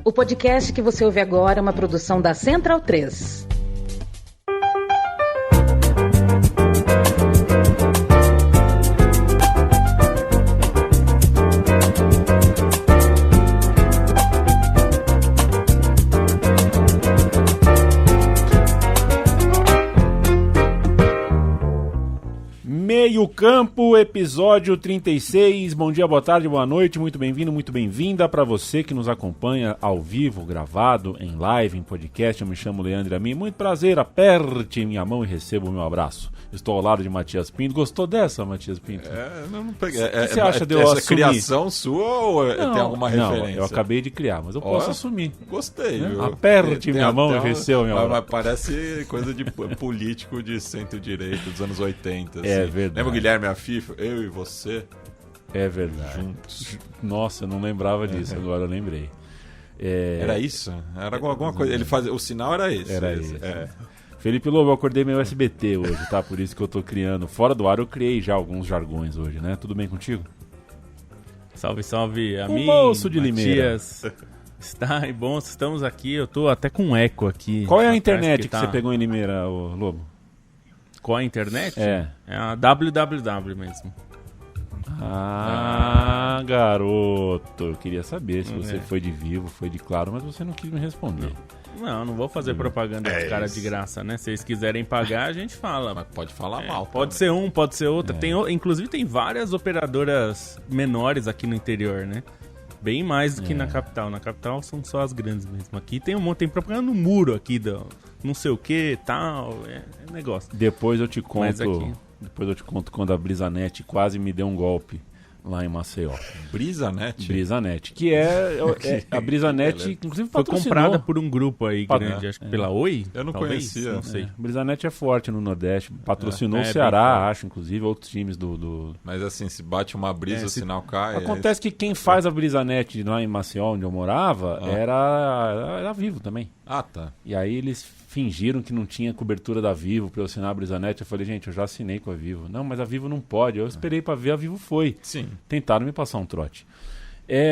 O podcast que você ouve agora é uma produção da Central 3. Meio Campo, episódio 36. Bom dia, boa tarde, boa noite, muito bem-vindo, muito bem-vinda para você que nos acompanha ao vivo, gravado, em live, em podcast. Eu me chamo Leandro Amin, muito prazer, aperte minha mão e receba o meu abraço. Estou ao lado de Matias Pinto. Gostou dessa, Matias Pinto? Não peguei. O que você acha de eu essa assumir? Criação sua ou tem alguma referência? Não, eu acabei de criar, mas eu posso assumir. Gostei, viu? Aperte minha mão e receba o meu abraço. Mas parece coisa de político de centro-direita dos anos 80. Assim. É verdade. Lembra o Guilherme Afif? Eu e você? É verdade. Juntos. Nossa, eu não lembrava disso, agora eu lembrei. Era isso? Era alguma coisa. Ele fazia, o sinal era esse. Era esse. É. Felipe Lobo, eu acordei meio SBT hoje, tá? Por isso que eu tô criando. Fora do ar eu criei já alguns jargões hoje, né? Tudo bem contigo? Salve, salve a O mim, moço de Limeira. Matias. Está bom, estamos aqui. Eu tô até com eco aqui. Qual é a internet que tá... você pegou em Limeira, ô Lobo? Qual a internet? É a www mesmo. Ah, garoto. Eu queria saber se você foi de Vivo, foi de Claro, mas você não quis me responder. Não vou fazer propaganda dos caras de graça, né? Se vocês quiserem pagar, a gente fala. Mas pode falar mal. Pode ser um, pode ser outra. Inclusive tem várias operadoras menores aqui no interior, né? Bem mais do que na capital. Na capital são só as grandes mesmo. Aqui tem tem propaganda no muro aqui, não sei o que, tal. É negócio. Depois eu te conto. Aqui... Depois eu te conto quando a Brisanet quase me deu um golpe lá em Maceió. Brisanet? Brisanet, que é a Brisanet, inclusive foi patrocinou. comprada por um grupo aí grande, acho que pela Oi? Eu não talvez, conhecia. não sei. Brisanet é forte no Nordeste, patrocinou o Ceará, acho, inclusive, outros times do... Mas assim, se bate uma brisa, o sinal cai... Acontece que quem faz a Brisanet lá em Maceió, onde eu morava, era Vivo também. Ah, tá. E aí eles fingiram que não tinha cobertura da Vivo para eu assinar a Brisanet. Eu falei, gente, eu já assinei com a Vivo. Não, mas a Vivo não pode. Eu esperei para ver, a Vivo foi. Sim. Tentaram me passar um trote.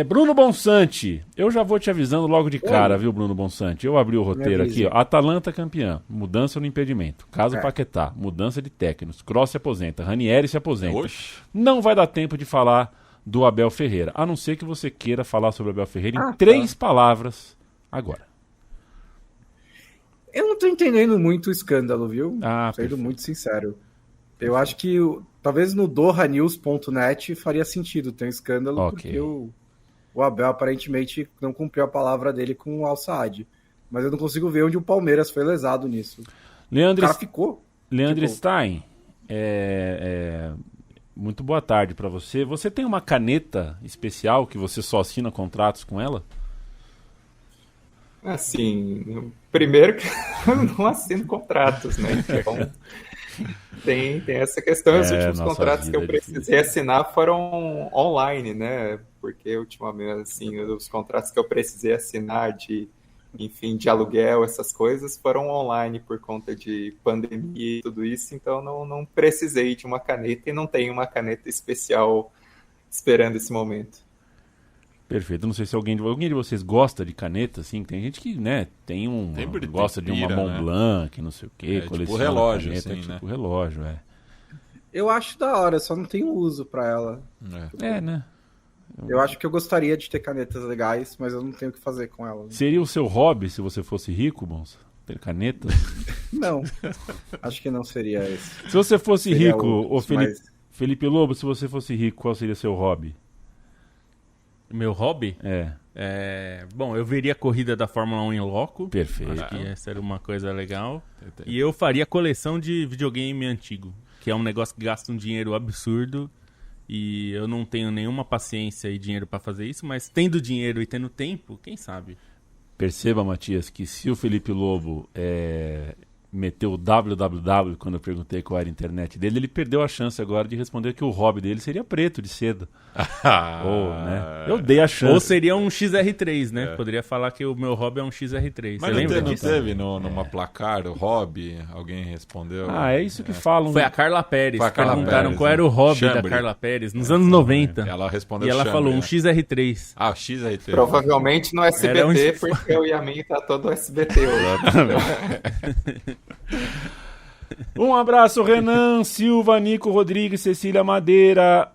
Bruno Bonsante, eu já vou te avisando logo de cara, viu, Bruno Bonsante? Eu abri o roteiro aqui, ó. Atalanta campeã, mudança no impedimento. Caso Paquetá, mudança de técnicos. Kroos se aposenta, Ranieri se aposenta. Oxi. Não vai dar tempo de falar do Abel Ferreira, a não ser que você queira falar sobre o Abel Ferreira em 3 palavras agora. Eu não tô entendendo muito o escândalo, viu? Sendo muito sincero. Eu acho que talvez no dohanews.net faria sentido ter um escândalo, porque o Abel aparentemente não cumpriu a palavra dele com o Al-Saad. Mas eu não consigo ver onde o Palmeiras foi lesado nisso. O cara ficou. Leandro Stein, muito boa tarde para você. Você tem uma caneta especial que você só assina contratos com ela? Assim, primeiro que eu não assino contratos, né? Então, tem essa questão. Os últimos contratos que eu precisei assinar foram online, né? Porque ultimamente, assim, os contratos que eu precisei assinar de aluguel, essas coisas, foram online por conta de pandemia e tudo isso. Então, não precisei de uma caneta e não tenho uma caneta especial esperando esse momento. Perfeito. Não sei se alguém de vocês gosta de caneta, assim. Tem gente que, né, gosta de uma Mont Blanc, não sei o quê, coleciona tipo relógio, caneta, assim, tipo relógio, Eu acho da hora, só não tenho uso pra ela. né? Eu acho que eu gostaria de ter canetas legais, mas eu não tenho o que fazer com elas. Seria o seu hobby se você fosse rico, Bons? Ter caneta? Não, acho que não seria esse. Se você fosse rico, Felipe Lobo, se você fosse rico, qual seria o seu hobby? Meu hobby? Bom, eu veria a corrida da Fórmula 1 em loco. Perfeito. Acho que essa era uma coisa legal. E eu faria coleção de videogame antigo, que é um negócio que gasta um dinheiro absurdo. E eu não tenho nenhuma paciência e dinheiro para fazer isso, mas tendo dinheiro e tendo tempo, quem sabe? Perceba, Matias, que se o Felipe Lobo meteu o www quando eu perguntei qual era a internet dele, ele perdeu a chance agora de responder que o hobby dele seria preto de seda. Né? Eu dei a chance. Ou seria um XR3, né? Poderia falar que o meu hobby é um XR3. Mas não teve numa placar o hobby? Alguém respondeu? É isso que falam. Foi a Carla Pérez. Perguntaram qual era o hobby da Carla Pérez nos anos 90. Ela respondeu e ela falou um XR3. Ah, o XR3. Provavelmente no SBT, porque o Yamin tá todo SBT hoje. Um abraço, Renan Silva, Nico Rodrigues, Cecília Madeira,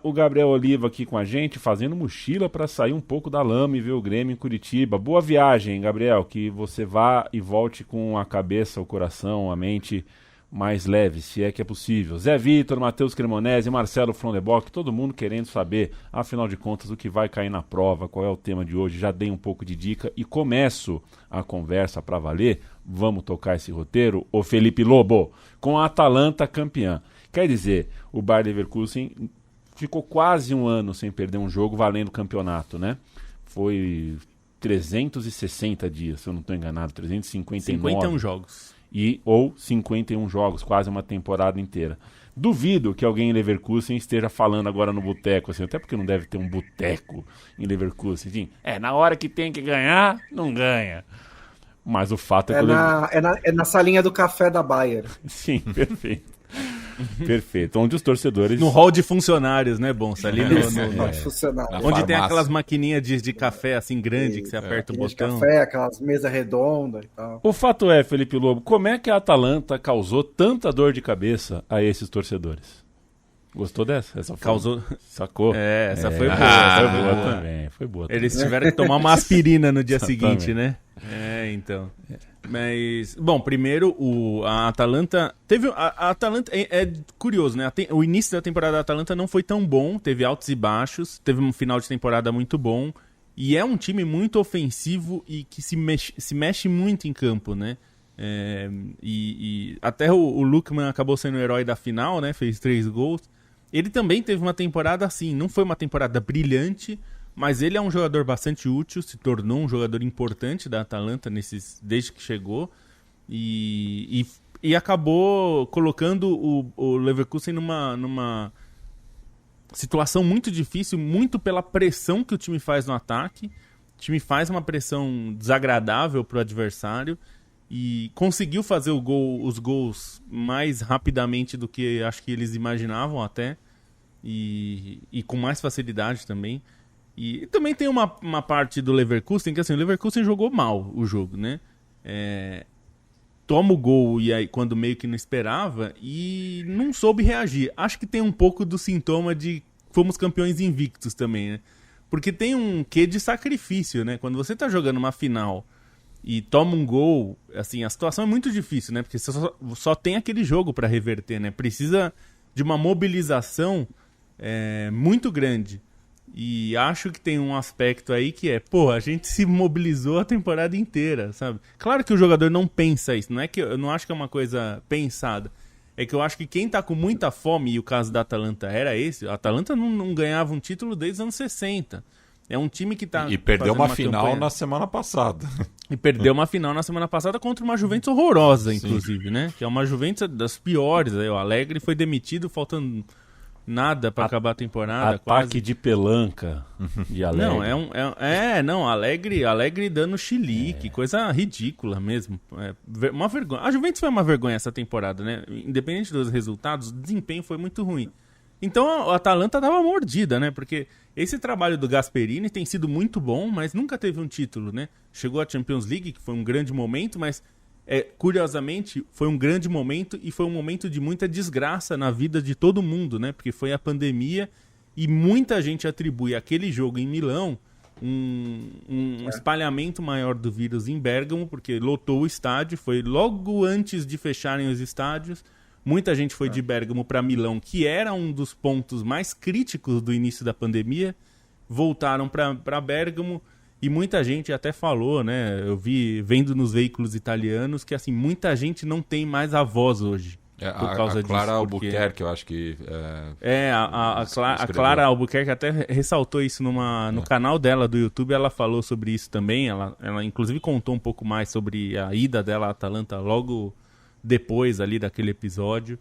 o Gabriel Oliva aqui com a gente, fazendo mochila para sair um pouco da lama e ver o Grêmio em Curitiba. Boa viagem, Gabriel, que você vá e volte com a cabeça, o coração, a mente mais leve, se é que é possível. Zé Vitor, Matheus Cremonese, Marcelo Frondebock, todo mundo querendo saber, afinal de contas, o que vai cair na prova, qual é o tema de hoje. Já dei um pouco de dica e começo a conversa para valer. Vamos tocar esse roteiro, o Felipe Lobo, com a Atalanta campeã. Quer dizer, o Bayer Leverkusen ficou quase um ano sem perder um jogo valendo o campeonato, né? Foi 360 dias, se eu não estou enganado, 359. 51 jogos. Ou 51 jogos, quase uma temporada inteira. Duvido que alguém em Leverkusen esteja falando agora no boteco, assim, até porque não deve ter um boteco em Leverkusen. Assim, na hora que tem que ganhar, não ganha. Mas o fato é que... É na salinha do café da Bayer. Sim, perfeito. Perfeito. Onde os torcedores... No hall de funcionários, né, Bonsa? Ali no hall de funcionários. Onde farmácia. Tem aquelas maquininhas de café, assim, grande, que você aperta o botão. De café, aquelas mesas redondas e tal. O fato é, Felipe Lobo, como é que a Atalanta causou tanta dor de cabeça a esses torcedores? Gostou dessa? Essa causou... Sacou? Essa foi boa. Foi boa também. Foi boa também. Eles tiveram que tomar uma aspirina no dia seguinte, né? Então... Mas, bom, primeiro a Atalanta teve a Atalanta é curioso, né? O início da temporada da Atalanta não foi tão bom, teve altos e baixos, teve um final de temporada muito bom e é um time muito ofensivo e que se mexe muito em campo, né? E até o Lookman acabou sendo o herói da final, né? Fez 3 gols. Ele também teve uma temporada assim, não foi uma temporada brilhante, mas ele é um jogador bastante útil, se tornou um jogador importante da Atalanta desde que chegou e acabou colocando o Leverkusen numa situação muito difícil, muito pela pressão que o time faz no ataque. O time faz uma pressão desagradável para o adversário e conseguiu fazer os gols mais rapidamente do que acho que eles imaginavam até e com mais facilidade também. E também tem uma parte do Leverkusen que assim, o Leverkusen jogou mal o jogo, né? Toma o gol e aí quando meio que não esperava e não soube reagir. Acho que tem um pouco do sintoma de fomos campeões invictos também, né? Porque tem um quê de sacrifício, né? Quando você tá jogando uma final e toma um gol, assim, a situação é muito difícil, né? Porque você só tem aquele jogo para reverter, né? Precisa de uma mobilização muito grande. E acho que tem um aspecto aí que a gente se mobilizou a temporada inteira, sabe? Claro que o jogador não pensa isso, eu não acho que é uma coisa pensada. É que eu acho que quem tá com muita fome, e o caso da Atalanta era esse, a Atalanta não ganhava um título desde os anos 60. É um time que tá... E perdeu uma final na semana passada. E perdeu uma final na semana passada contra uma Juventus horrorosa, inclusive, né? Que é uma Juventus das piores. Aí, o Allegri foi demitido faltando... nada pra acabar a temporada. Ataque quase. De pelanca de Allegri. Não, Allegri dando chilique, coisa ridícula mesmo. Uma vergonha. A Juventus foi uma vergonha essa temporada, né? Independente dos resultados, o desempenho foi muito ruim. Então a Atalanta tava mordida, né? Porque esse trabalho do Gasperini tem sido muito bom, mas nunca teve um título, né? Chegou à Champions League, que foi um grande momento, mas... curiosamente, foi um grande momento e foi um momento de muita desgraça na vida de todo mundo, né? Porque foi a pandemia e muita gente atribui aquele jogo em Milão um espalhamento maior do vírus em Bérgamo, porque lotou o estádio, foi logo antes de fecharem os estádios. Muita gente foi de Bérgamo para Milão, que era um dos pontos mais críticos do início da pandemia, voltaram para Bérgamo. E muita gente até falou, né? Eu vendo nos veículos italianos que assim, muita gente não tem mais a voz hoje. Por causa disso. A Clara Albuquerque, eu acho que... A Clara Albuquerque até ressaltou isso no canal dela do YouTube. Ela falou sobre isso também. Ela inclusive contou um pouco mais sobre a ida dela à Atalanta logo depois ali daquele episódio,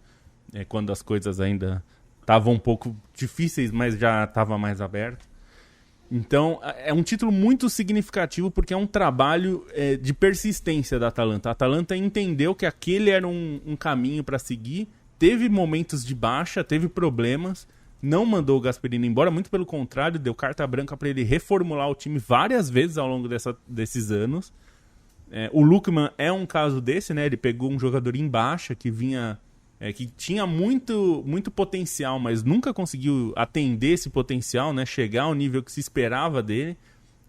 quando as coisas ainda estavam um pouco difíceis, mas já estava mais aberto. Então, é um título muito significativo porque é um trabalho de persistência da Atalanta. A Atalanta entendeu que aquele era um caminho para seguir, teve momentos de baixa, teve problemas, não mandou o Gasperini embora, muito pelo contrário, deu carta branca para ele reformular o time várias vezes ao longo desses anos. O Lookman é um caso desse, né? Ele pegou um jogador em baixa que vinha... que tinha muito, muito potencial, mas nunca conseguiu atender esse potencial, né? Chegar ao nível que se esperava dele.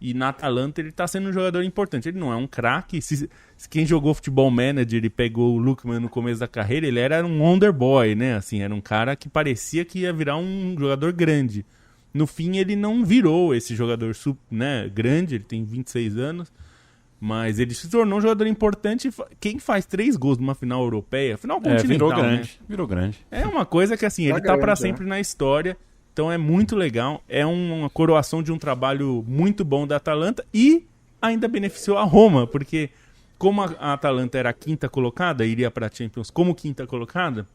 E na Atalanta ele está sendo um jogador importante. Ele não é um craque. Se quem jogou Futebol Manager e pegou o Lookman no começo da carreira, ele era um wonder boy, né? Assim, era um cara que parecia que ia virar um jogador grande. No fim, ele não virou esse jogador né, grande, ele tem 26 anos. Mas ele se tornou um jogador importante. Quem faz 3 gols numa final europeia, final continental, virou grande. É uma coisa que, assim, ele tá para sempre na história. Então é muito legal. É uma coroação de um trabalho muito bom da Atalanta. E ainda beneficiou a Roma, porque como a Atalanta era a 5ª colocada, iria para a Champions como 5ª colocada,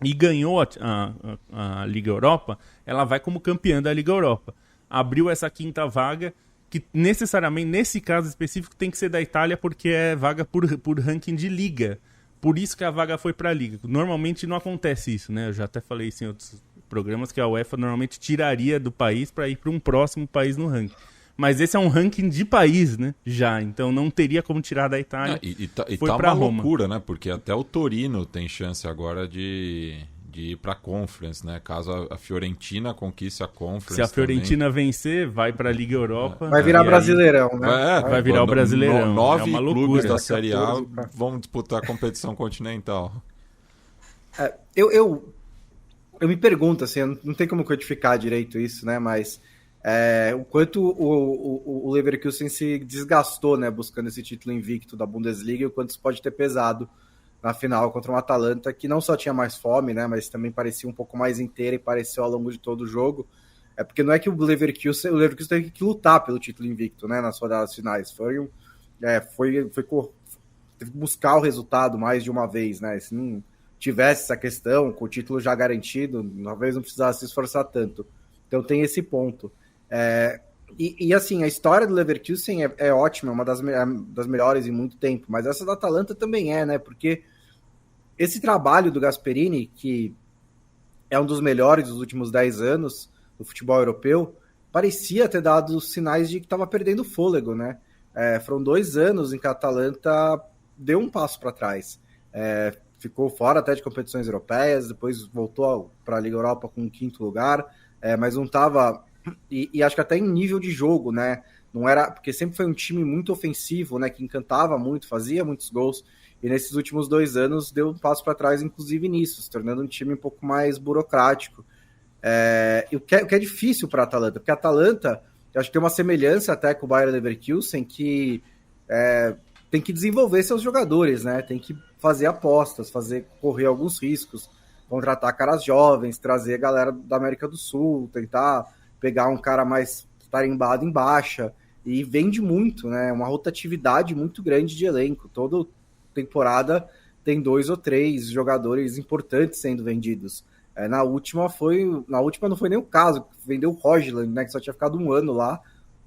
e ganhou a Liga Europa, ela vai como campeã da Liga Europa. Abriu essa 5ª vaga, que necessariamente, nesse caso específico, tem que ser da Itália, porque é vaga por ranking de liga. Por isso que a vaga foi para a liga. Normalmente não acontece isso, né? Eu já até falei isso em outros programas, que a UEFA normalmente tiraria do país para ir para um próximo país no ranking. Mas esse é um ranking de país, né? Já, então não teria como tirar da Itália. Foi para Roma. Loucura, né? Porque até o Torino tem chance agora de ir para a Conference, né? Caso a Fiorentina conquiste a Conference. Se a Fiorentina vencer, vai para a Liga Europa. Vai virar Brasileirão, né? Vai virar o Brasileirão. 9 clubes da Série A vão disputar a competição continental. Eu me pergunto, assim, não tem como codificar direito isso, né? Mas o quanto o Leverkusen se desgastou, né? Buscando esse título invicto da Bundesliga, e o quanto isso pode ter pesado na final contra uma Atalanta que não só tinha mais fome, né? Mas também parecia um pouco mais inteira e pareceu ao longo de todo o jogo. Porque não é que o Leverkusen teve que lutar pelo título invicto, né? Nas rodadas finais. Teve que buscar o resultado mais de uma vez, né? Se não tivesse essa questão, com o título já garantido, talvez não precisasse se esforçar tanto. Então tem esse ponto. E assim, a história do Leverkusen é ótima, é uma das melhores em muito tempo, mas essa da Atalanta também né? Porque esse trabalho do Gasperini, que é um dos melhores dos últimos 10 anos do futebol europeu, parecia ter dado sinais de que estava perdendo fôlego, né? Foram 2 anos em que a Atalanta deu um passo para trás. Ficou fora até de competições europeias, depois voltou para a Liga Europa com um 5º lugar, mas não estava... E acho que até em nível de jogo, né? Não era, porque sempre foi um time muito ofensivo, né? Que encantava muito, fazia muitos gols, e nesses últimos 2 anos deu um passo para trás, inclusive nisso, se tornando um time um pouco mais burocrático. O que é difícil para a Atalanta, porque a Atalanta, eu acho que tem uma semelhança até com o Bayer Leverkusen, que tem que desenvolver seus jogadores, né? Tem que fazer apostas, correr alguns riscos, contratar caras jovens, trazer a galera da América do Sul, tentar pegar um cara mais tarimbado em baixa, e vende muito, né? Uma rotatividade muito grande de elenco. Toda temporada tem 2 ou 3 jogadores importantes sendo vendidos. Na última não foi nem o caso, vendeu o Rogeland, né? Que só tinha ficado 1 ano lá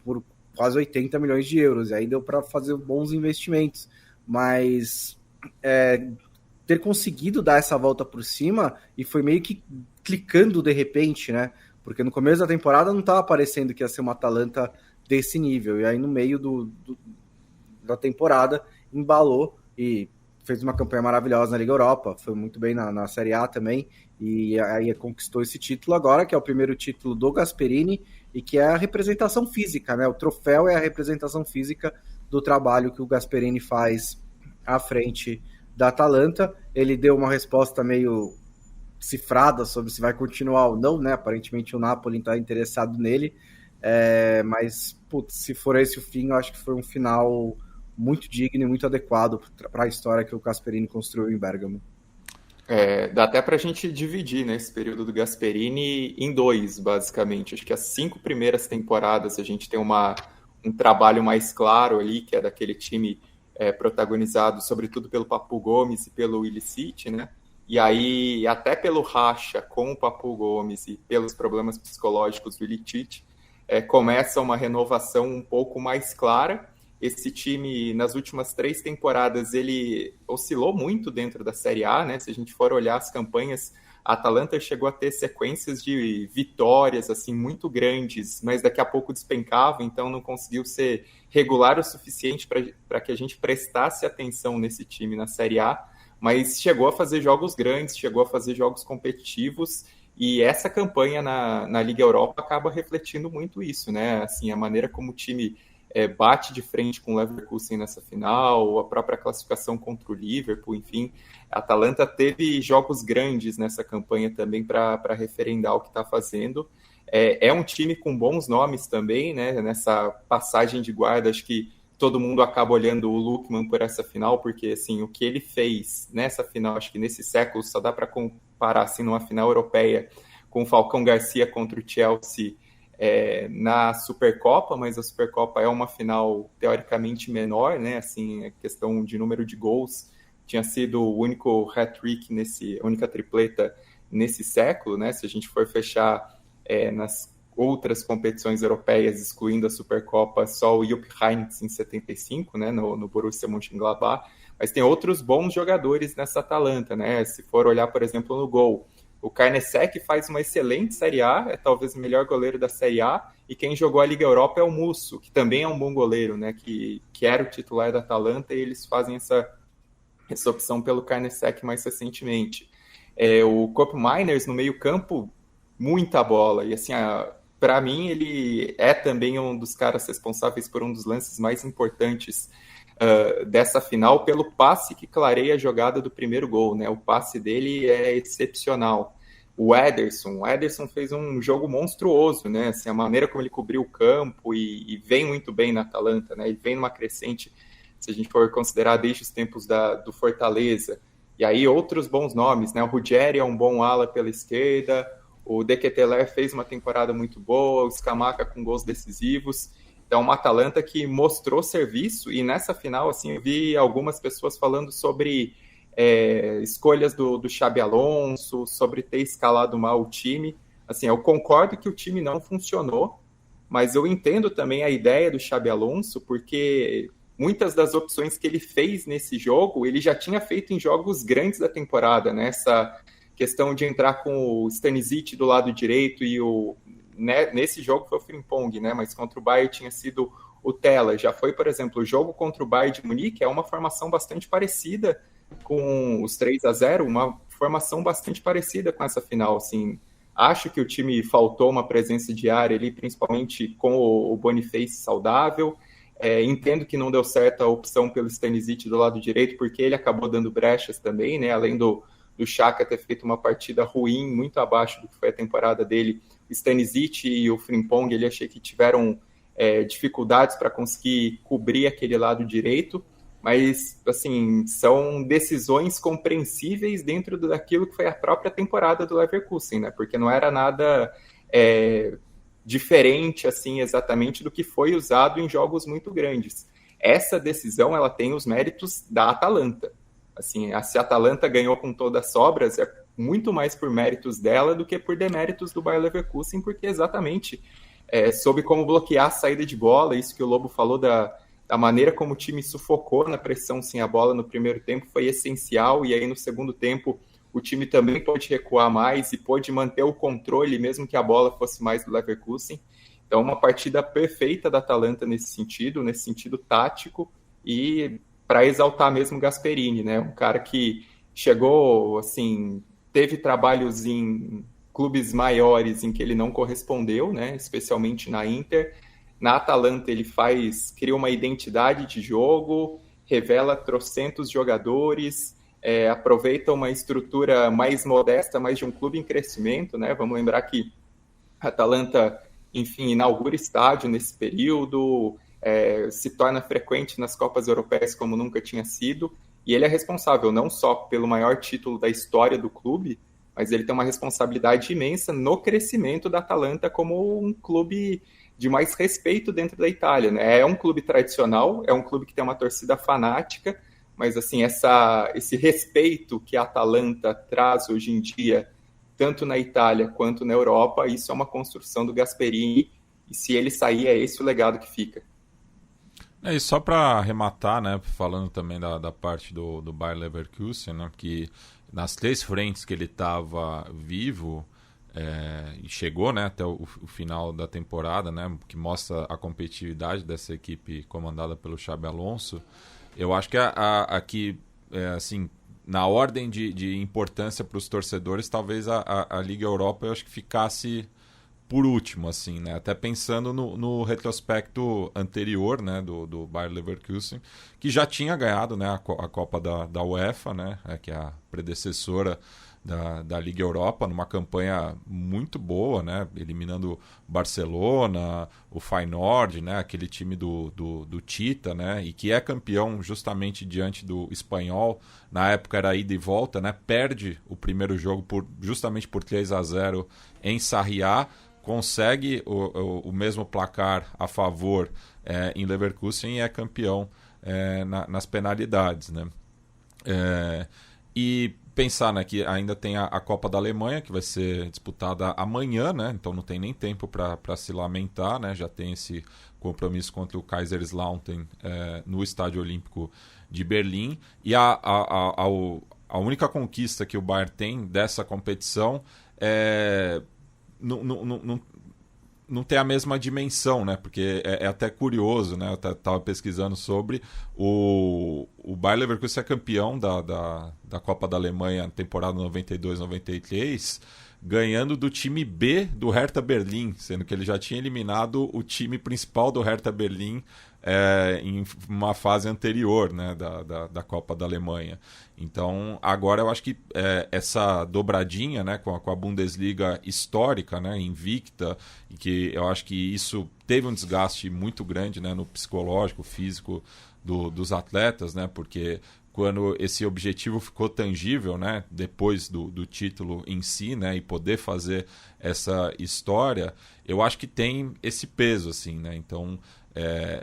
por quase 80 milhões de euros, e aí deu para fazer bons investimentos. Mas ter conseguido dar essa volta por cima, e foi meio que clicando de repente, né? Porque no começo da temporada não estava parecendo que ia ser uma Atalanta desse nível. E aí no meio da temporada embalou e fez uma campanha maravilhosa na Liga Europa. Foi muito bem na Série A também. E aí conquistou esse título agora, que é o primeiro título do Gasperini e que é a representação física, né? O troféu é a representação física do trabalho que o Gasperini faz à frente da Atalanta. Ele deu uma resposta meio cifrada sobre se vai continuar ou não, né? Aparentemente o Napoli está interessado nele, mas se for esse o fim, eu acho que foi um final muito digno e muito adequado para a história que o Gasperini construiu em Bergamo. Dá até para a gente dividir, né, esse período do Gasperini em 2, basicamente. Acho que as 5 primeiras temporadas a gente tem um trabalho mais claro ali, que é daquele time protagonizado sobretudo pelo Papu Gomes e pelo Ilicic, né? E aí, até pelo racha com o Papu Gomes e pelos problemas psicológicos do Ilicic, começa uma renovação um pouco mais clara. Esse time, nas últimas 3 temporadas, ele oscilou muito dentro da Série A, né? Se a gente for olhar as campanhas, a Atalanta chegou a ter sequências de vitórias assim muito grandes, mas daqui a pouco despencava, então não conseguiu ser regular o suficiente para que a gente prestasse atenção nesse time na Série A, mas chegou a fazer jogos grandes, chegou a fazer jogos competitivos, e essa campanha na Liga Europa acaba refletindo muito isso, né? Assim, a maneira como o time bate de frente com o Leverkusen nessa final, a própria classificação contra o Liverpool, enfim, a Atalanta teve jogos grandes nessa campanha também para referendar o que está fazendo. É um time com bons nomes também, né? Nessa passagem de guarda, acho que todo mundo acaba olhando o Lookman por essa final, porque assim, o que ele fez nessa final, acho que nesse século, só dá para comparar assim, numa final europeia com o Falcão Garcia contra o Chelsea na Supercopa, mas a Supercopa é uma final teoricamente menor, né? Assim, a questão de número de gols tinha sido o único hat-trick, única tripleta nesse século, né? Se a gente for fechar nas outras competições europeias, excluindo a Supercopa, só o Jupp Heynckes em 75, né? No Borussia Mönchengladbach, mas tem outros bons jogadores nessa Atalanta, né? Se for olhar, por exemplo, no gol, o Karnecek faz uma excelente Série A, é talvez o melhor goleiro da Série A, e quem jogou a Liga Europa é o Musso, que também é um bom goleiro, né, que era o titular da Atalanta, e eles fazem essa opção pelo Karnecek mais recentemente. O Kopp Meiners no meio campo, muita bola, e assim, para mim ele é também um dos caras responsáveis por um dos lances mais importantes dessa final, pelo passe que clareia a jogada do primeiro gol, né? O passe dele é excepcional. O Ederson fez um jogo monstruoso, né? Assim, a maneira como ele cobriu o campo e vem muito bem na Atalanta, né? Ele vem numa crescente, se a gente for considerar desde os tempos do Fortaleza. E aí outros bons nomes, né? O Ruggeri é um bom ala pela esquerda, o De Ketelaere fez uma temporada muito boa, o Scamacca com gols decisivos. Então, uma Atalanta que mostrou serviço, e nessa final, assim, eu vi algumas pessoas falando sobre escolhas do Xabi Alonso, sobre ter escalado mal o time. Assim, eu concordo que o time não funcionou, mas eu entendo também a ideia do Xabi Alonso, porque muitas das opções que ele fez nesse jogo, ele já tinha feito em jogos grandes da temporada, né? Essa questão de entrar com o Stanisic do lado direito e nesse jogo foi o Frimpong, né? Mas contra o Bayern tinha sido o Tella. Já foi, por exemplo, o jogo contra o Bayern de Munique, é uma formação bastante parecida com os 3-0, uma formação bastante parecida com essa final. Assim, acho que o time faltou uma presença de área ali, principalmente com o Boniface saudável. Entendo que não deu certo a opção pelo Stanisic do lado direito, porque ele acabou dando brechas também, né? Além do Xhaka ter feito uma partida ruim, muito abaixo do que foi a temporada dele, o Stanisic e o Frimpong, ele achei que tiveram dificuldades para conseguir cobrir aquele lado direito, mas, assim, são decisões compreensíveis dentro daquilo que foi a própria temporada do Leverkusen, né? Porque não era nada diferente, assim, exatamente do que foi usado em jogos muito grandes. Essa decisão, ela tem os méritos da Atalanta. Assim, se a Atalanta ganhou com todas as sobras, é muito mais por méritos dela do que por deméritos do Bayer Leverkusen, porque exatamente soube como bloquear a saída de bola, isso que o Lobo falou da maneira como o time sufocou na pressão sem a bola no primeiro tempo foi essencial, e aí no segundo tempo o time também pôde recuar mais e pôde manter o controle, mesmo que a bola fosse mais do Leverkusen. Então, uma partida perfeita da Atalanta nesse sentido tático, e para exaltar mesmo Gasperini, né? Um cara que chegou, assim, teve trabalhos em clubes maiores em que ele não correspondeu, né? Especialmente na Inter. Na Atalanta ele cria uma identidade de jogo, revela trocentos jogadores, aproveita uma estrutura mais modesta, mais de um clube em crescimento, né? Vamos lembrar que a Atalanta, enfim, inaugura estádio nesse período, se torna frequente nas Copas Europeias como nunca tinha sido, e ele é responsável não só pelo maior título da história do clube, mas ele tem uma responsabilidade imensa no crescimento da Atalanta como um clube de mais respeito dentro da Itália, né? É um clube tradicional, é um clube que tem uma torcida fanática, mas assim, esse respeito que a Atalanta traz hoje em dia, tanto na Itália quanto na Europa, isso é uma construção do Gasperini, e se ele sair, é esse o legado que fica. E só para arrematar, né, falando também da parte do Bayer Leverkusen, né, que nas 3 frentes que ele estava vivo, e chegou, né, até o final da temporada, né, que mostra a competitividade dessa equipe comandada pelo Xabi Alonso. Eu acho que aqui, assim, na ordem de importância para os torcedores, talvez a Liga Europa eu acho que ficasse por último, assim, né? Até pensando no retrospecto anterior, né, do Bayer Leverkusen, que já tinha ganhado, né, a Copa da UEFA, né, que é a predecessora da Liga Europa, numa campanha muito boa, né, eliminando Barcelona, o Feyenoord, né, aquele time do Tita, né, e que é campeão justamente diante do Espanhol. Na época era ida e volta, né, perde o primeiro jogo justamente por 3-0 em Sarriá, consegue o mesmo placar a favor em Leverkusen e é campeão nas penalidades, né? E pensar, né, que ainda tem a Copa da Alemanha, que vai ser disputada amanhã, né? Então não tem nem tempo para se lamentar, né? Já tem esse compromisso contra o Kaiserslautern no Estádio Olímpico de Berlim. E a única conquista que o Bayern tem dessa competição não tem a mesma dimensão, né? Porque é até curioso, né? Eu estava pesquisando sobre o Bayer Leverkusen é campeão da Copa da Alemanha temporada 92-93, ganhando do time B do Hertha Berlim, sendo que ele já tinha eliminado o time principal do Hertha Berlim em uma fase anterior, né, da Copa da Alemanha. Então, agora eu acho que essa dobradinha, né, com a Bundesliga histórica, né, invicta, e que eu acho que isso teve um desgaste muito grande, né, no psicológico, físico dos atletas, né, porque quando esse objetivo ficou tangível, né, depois do título em si, né, e poder fazer essa história, eu acho que tem esse peso, assim, né, então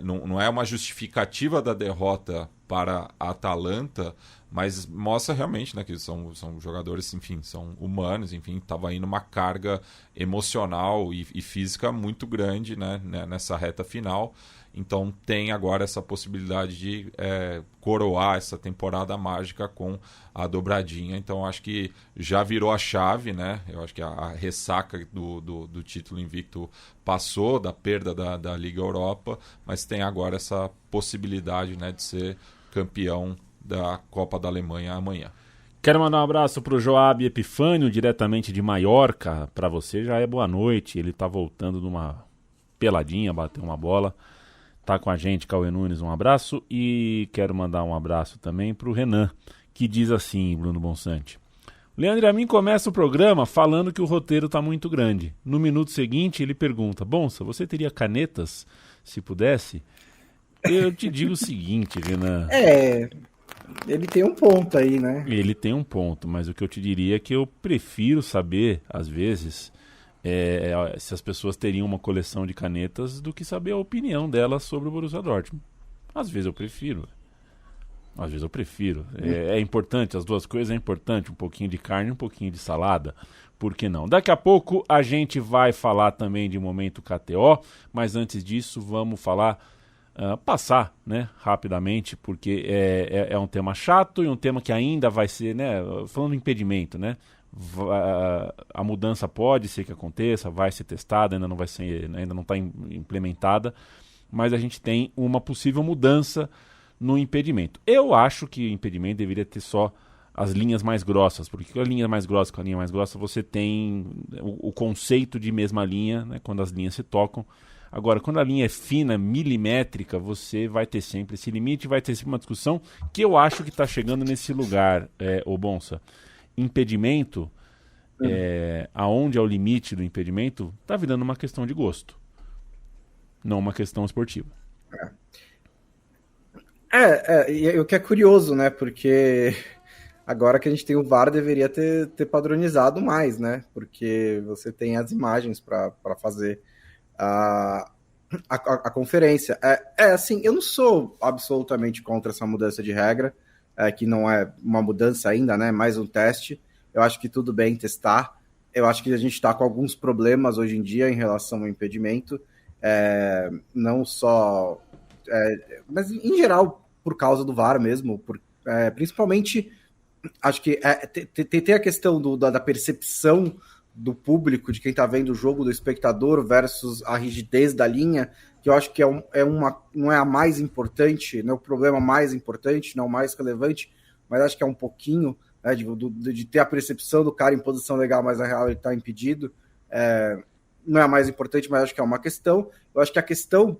não é uma justificativa da derrota para a Atalanta, mas mostra realmente, né, que são jogadores, enfim, são humanos, enfim, estava indo uma carga emocional e física muito grande, né, nessa reta final. Então tem agora essa possibilidade de coroar essa temporada mágica com a dobradinha. Então acho que já virou a chave, né? Eu acho que a ressaca do título invicto passou, da perda da Liga Europa, mas tem agora essa possibilidade, né, de ser campeão da Copa da Alemanha amanhã. Quero mandar um abraço para o Joab Epifânio, diretamente de Maiorca. Para você já é boa noite. Ele está voltando de uma peladinha, bateu uma bola. Tá com a gente, Cauê Nunes, um abraço. E quero mandar um abraço também para o Renan, que diz assim, Bruno Bonsante: Leandro e a mim começa o programa falando que o roteiro está muito grande. No minuto seguinte ele pergunta: Bonsa, você teria canetas se pudesse? Eu te digo o seguinte, Renan. Ele tem um ponto aí, né? Ele tem um ponto, mas o que eu te diria é que eu prefiro saber, às vezes, se as pessoas teriam uma coleção de canetas do que saber a opinião delas sobre o Borussia Dortmund. Às vezes eu prefiro. É importante, as duas coisas é importante. Um pouquinho de carne, um pouquinho de salada. Por que não? Daqui a pouco a gente vai falar também de Momento KTO, mas antes disso vamos falar, passar, né, rapidamente, porque é um tema chato e um tema que ainda vai ser, né, falando do impedimento, né? A mudança pode ser que aconteça, vai ser testada, ainda não está implementada, mas a gente tem uma possível mudança no impedimento. Eu acho que o impedimento deveria ter só as linhas mais grossas, porque com a linha mais grossa você tem o conceito de mesma linha, né, quando as linhas se tocam. Agora, quando a linha é fina, milimétrica, você vai ter sempre esse limite, vai ter sempre uma discussão que eu acho que está chegando nesse lugar, ô Bonsa. Impedimento, aonde é o limite do impedimento, está virando uma questão de gosto, não uma questão esportiva. E o que é curioso, né? Porque agora que a gente tem o VAR, deveria ter padronizado mais, né? Porque você tem as imagens para fazer a conferência. Assim, eu não sou absolutamente contra essa mudança de regra, que não é uma mudança ainda, né? Mais um teste. Eu acho que tudo bem testar. Eu acho que a gente está com alguns problemas hoje em dia em relação ao impedimento, não só... mas, em geral, por causa do VAR mesmo, principalmente, acho que tem a questão da percepção do público, de quem está vendo o jogo, do espectador, versus a rigidez da linha, que eu acho que não é a mais importante, não é o problema mais importante, não é o mais relevante, mas acho que é um pouquinho, né, de ter a percepção do cara em posição legal, mas na real ele está impedido. Não é a mais importante, mas acho que é uma questão. Eu acho que a questão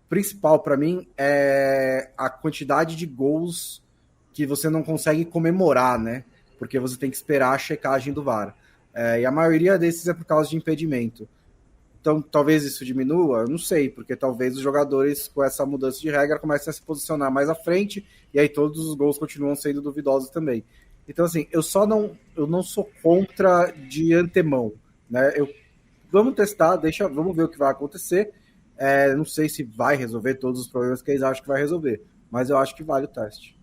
principal para mim é a quantidade de gols que você não consegue comemorar, né? Porque você tem que esperar a checagem do VAR. E a maioria desses é por causa de impedimento. Então, talvez isso diminua, eu não sei, porque talvez os jogadores, com essa mudança de regra, comecem a se posicionar mais à frente, e aí todos os gols continuam sendo duvidosos também. Então, assim, eu não sou contra de antemão, né? Vamos testar, vamos ver o que vai acontecer. Não sei se vai resolver todos os problemas que eles acham que vai resolver, mas eu acho que vale o teste.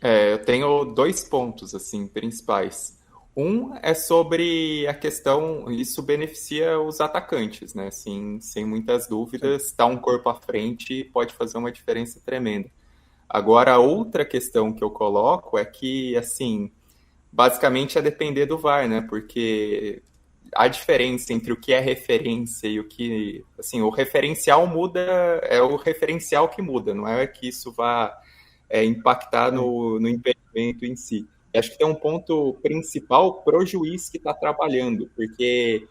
Eu tenho 2 pontos, assim, principais. Um é sobre a questão, isso beneficia os atacantes, né? Assim, sem muitas dúvidas, tá um corpo à frente pode fazer uma diferença tremenda. Agora, a outra questão que eu coloco é que, assim, basicamente é depender do VAR, né? Porque a diferença entre o que é referência e o que... Assim, o referencial muda, é o referencial que muda, não é que isso vá impactar no impedimento em si. Acho que tem um ponto principal pro juiz que está trabalhando, porque,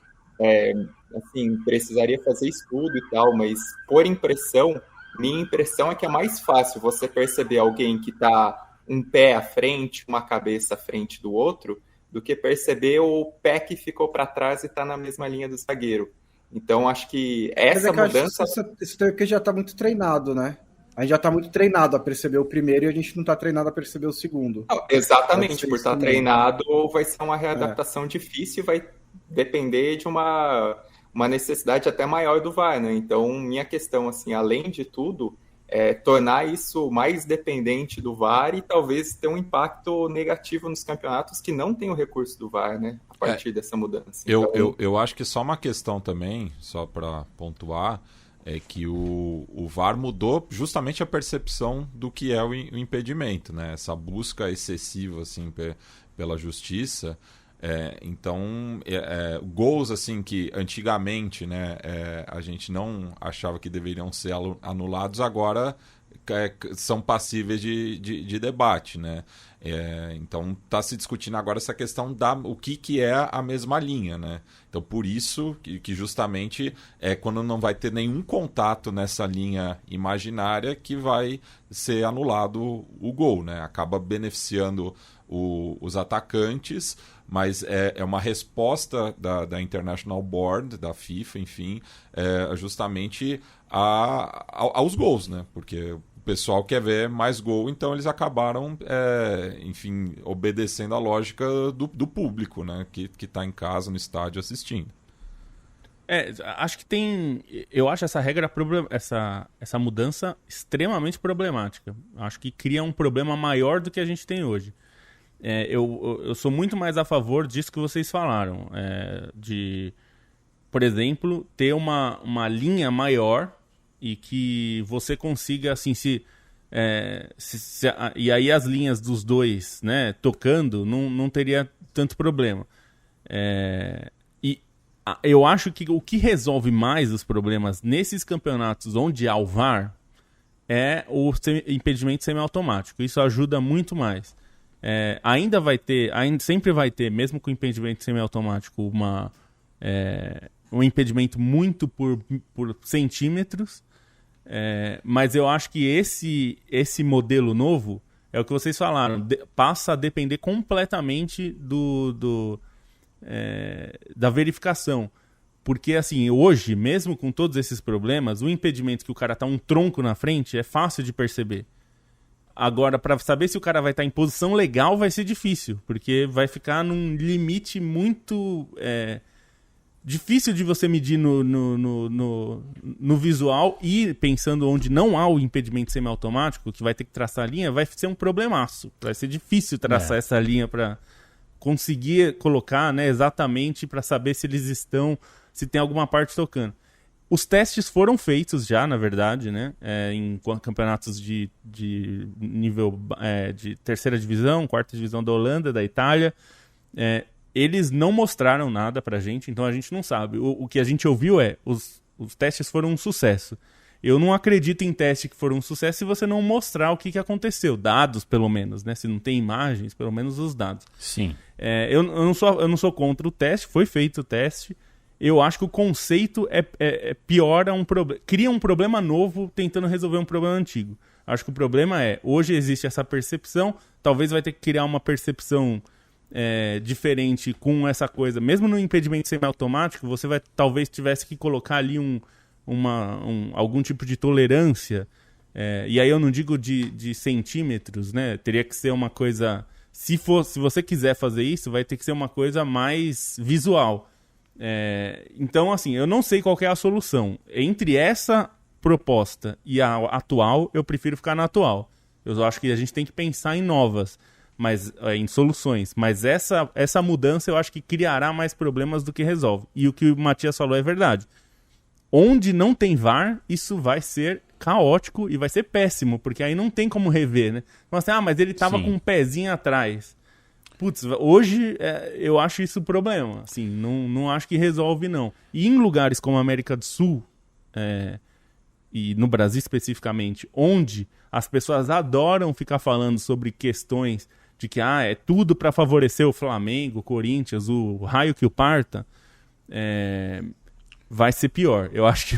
assim, precisaria fazer estudo e tal, mas por impressão, minha impressão é que é mais fácil você perceber alguém que está um pé à frente, uma cabeça à frente do outro, do que perceber o pé que ficou para trás e está na mesma linha do zagueiro. Então, acho que essa mudança... Isso porque já está muito treinado, né? A gente já está muito treinado a perceber o primeiro e a gente não está treinado a perceber o segundo. Não, exatamente, por estar treinado vai ser uma readaptação difícil, vai depender de uma necessidade até maior do VAR, né? Então, minha questão, assim, além de tudo, é tornar isso mais dependente do VAR e talvez ter um impacto negativo nos campeonatos que não tem o recurso do VAR, né? A partir dessa mudança. Eu acho que só uma questão também, só para pontuar, é que o VAR mudou justamente a percepção do que é o impedimento, né? Essa busca excessiva assim, pela justiça. Então, gols assim, que antigamente, né, a gente não achava que deveriam ser anulados, agora são passíveis de debate, né? Então está se discutindo agora essa questão o que é a mesma linha, né? Então por isso que justamente quando não vai ter nenhum contato nessa linha imaginária que vai ser anulado o gol, né? Acaba beneficiando os atacantes, mas é uma resposta da International Board, da FIFA, enfim, justamente aos gols, né? Porque o pessoal quer ver mais gol, então eles acabaram, enfim, obedecendo a lógica do público, né? Que está em casa, no estádio, assistindo. Acho que tem... Eu acho essa regra, essa mudança extremamente problemática. Acho que cria um problema maior do que a gente tem hoje. Eu sou muito mais a favor disso que vocês falaram. De, por exemplo, ter uma linha maior e que você consiga, assim, e aí as linhas dos dois, né, tocando, não teria tanto problema. E eu acho que o que resolve mais os problemas nesses campeonatos onde há o VAR é o impedimento semiautomático. Isso ajuda muito mais. Sempre vai ter, mesmo com o impedimento semiautomático, um impedimento muito por centímetros. Mas eu acho que esse modelo novo é o que vocês falaram, passa a depender completamente da verificação. Porque, assim, hoje, mesmo com todos esses problemas, o impedimento que o cara tá um tronco na frente é fácil de perceber. Agora, para saber se o cara vai estar em posição legal vai ser difícil, porque vai ficar num limite muito difícil de você medir no visual, e pensando onde não há o impedimento semiautomático, que vai ter que traçar a linha, vai ser um problemaço. Vai ser difícil traçar essa linha para conseguir colocar, né, exatamente para saber se eles estão, se tem alguma parte tocando. Os testes foram feitos já, na verdade, né, em campeonatos de nível de terceira divisão, quarta divisão da Holanda, da Itália. Eles não mostraram nada pra gente, então a gente não sabe. O que a gente ouviu os testes foram um sucesso. Eu não acredito em teste que foram um sucesso se você não mostrar o que aconteceu. Dados, pelo menos, né? Se não tem imagens, pelo menos os dados. Sim. Eu não sou contra o teste, foi feito o teste. Eu acho que o conceito piora cria um problema novo tentando resolver um problema antigo. Acho que o problema hoje existe essa percepção, talvez vai ter que criar uma percepção diferente com essa coisa. Mesmo no impedimento semiautomático, você talvez tivesse que colocar ali algum tipo de tolerância, e aí eu não digo de centímetros, né? Teria que ser uma coisa, se você quiser fazer isso, vai ter que ser uma coisa mais visual. Então, assim, eu não sei qual que é a solução. Entre essa proposta e a atual, eu prefiro ficar na atual. Eu acho que a gente tem que pensar em novas, em soluções. Mas essa mudança eu acho que criará mais problemas do que resolve. E o que o Matias falou é verdade. Onde não tem VAR, isso vai ser caótico e vai ser péssimo, porque aí não tem como rever, né? Então, assim, mas ele tava com um pezinho atrás. Putz, hoje eu acho isso problema. Assim, não acho que resolve, não. E em lugares como a América do Sul, e no Brasil especificamente, onde as pessoas adoram ficar falando sobre questões de que é tudo para favorecer o Flamengo, o Corinthians, o raio que o parta, vai ser pior. Eu acho que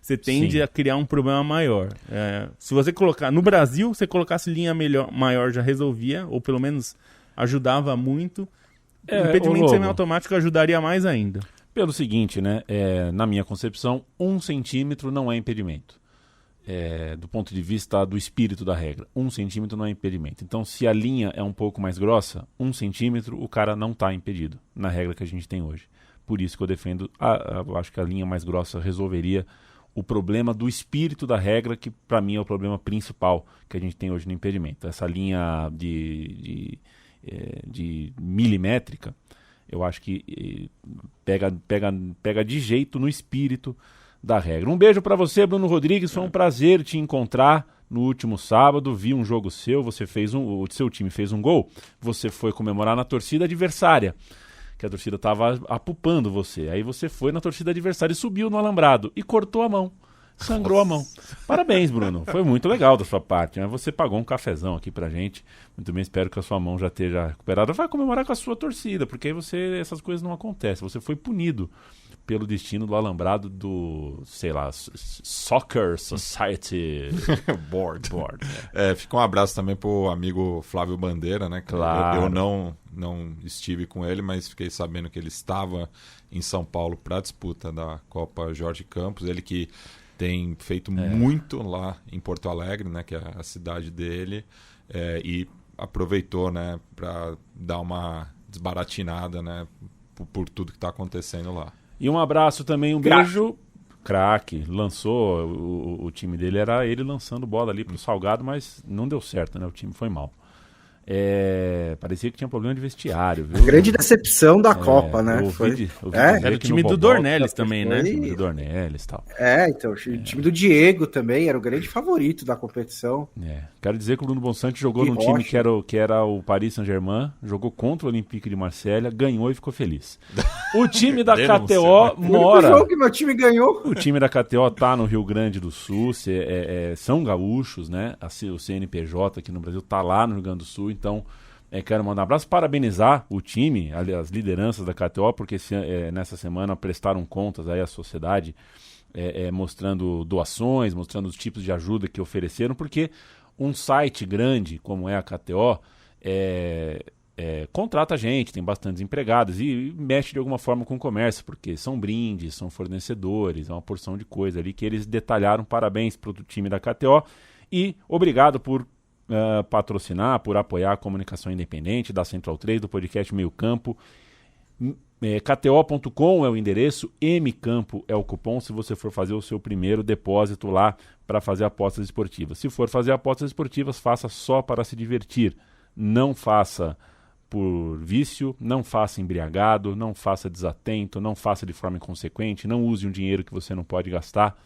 você tende a criar um problema maior. Se você colocar... No Brasil, se colocasse linha maior já resolvia, ou pelo menos ajudava muito. O impedimento semiautomático ajudaria mais ainda. Pelo seguinte, né? Na minha concepção, 1 centímetro não é impedimento. Do ponto de vista do espírito da regra, 1 centímetro não é impedimento. Então, se a linha é um pouco mais grossa, 1 centímetro, o cara não está impedido na regra que a gente tem hoje. Por isso que eu defendo, eu acho que a linha mais grossa resolveria o problema do espírito da regra, que para mim é o problema principal que a gente tem hoje no impedimento. Essa linha de milimétrica, eu acho que pega de jeito no espírito da regra. Um beijo para você, Bruno Rodrigues, foi um prazer te encontrar no último sábado, vi um jogo seu, o seu time fez um gol, você foi comemorar na torcida adversária, que a torcida estava apupando você. Aí você foi na torcida adversária e subiu no alambrado e cortou a mão. Sangrou a mão. Parabéns, Bruno. Foi muito legal da sua parte, né? Você pagou um cafezão aqui pra gente. Muito bem, espero que a sua mão já esteja recuperada. Vai comemorar com a sua torcida, porque aí essas coisas não acontecem. Você foi punido pelo destino do alambrado do, sei lá, Soccer Society Board. Fica um abraço também pro amigo Flávio Bandeira, né? Claro. Eu não estive com ele, mas fiquei sabendo que ele estava em São Paulo para a disputa da Copa Jorge Campos. Ele que tem feito muito lá em Porto Alegre, né, que é a cidade dele, e aproveitou, né, para dar uma desbaratinada, né, por tudo que está acontecendo lá. E um abraço também, beijo. Craque, lançou, o time dele era ele lançando bola ali pro Salgado, mas não deu certo, né, o time foi mal. Parecia que tinha problema de vestiário, viu? Grande decepção da Copa, né? Era o time do Dornelles também, né? O time do Dornelles e tal. Então, o time do Diego também era o grande favorito da competição. Quero dizer que o Bruno Bonsante jogou num time que era o Paris Saint-Germain, jogou contra o Olympique de Marselha, ganhou e ficou feliz. O time da KTO mora... O jogo que meu time ganhou. O time da KTO tá no Rio Grande do Sul, são gaúchos, né? O CNPJ aqui no Brasil tá lá no Rio Grande do Sul. Então, quero mandar um abraço, parabenizar o time, as lideranças da KTO, porque nessa semana prestaram contas aí à sociedade, mostrando doações, mostrando os tipos de ajuda que ofereceram, porque um site grande como é a KTO contrata gente, tem bastantes empregados e mexe de alguma forma com o comércio, porque são brindes, são fornecedores, é uma porção de coisa ali que eles detalharam. Parabéns para o time da KTO e obrigado por patrocinar, por apoiar a comunicação independente da Central 3, do podcast Meio Campo. KTO.com é o endereço, mcampo é o cupom se você for fazer o seu primeiro depósito lá para fazer apostas esportivas. Se for fazer apostas esportivas, faça só para se divertir. Não faça por vício, não faça embriagado, não faça desatento, não faça de forma inconsequente, não use um dinheiro que você não pode gastar.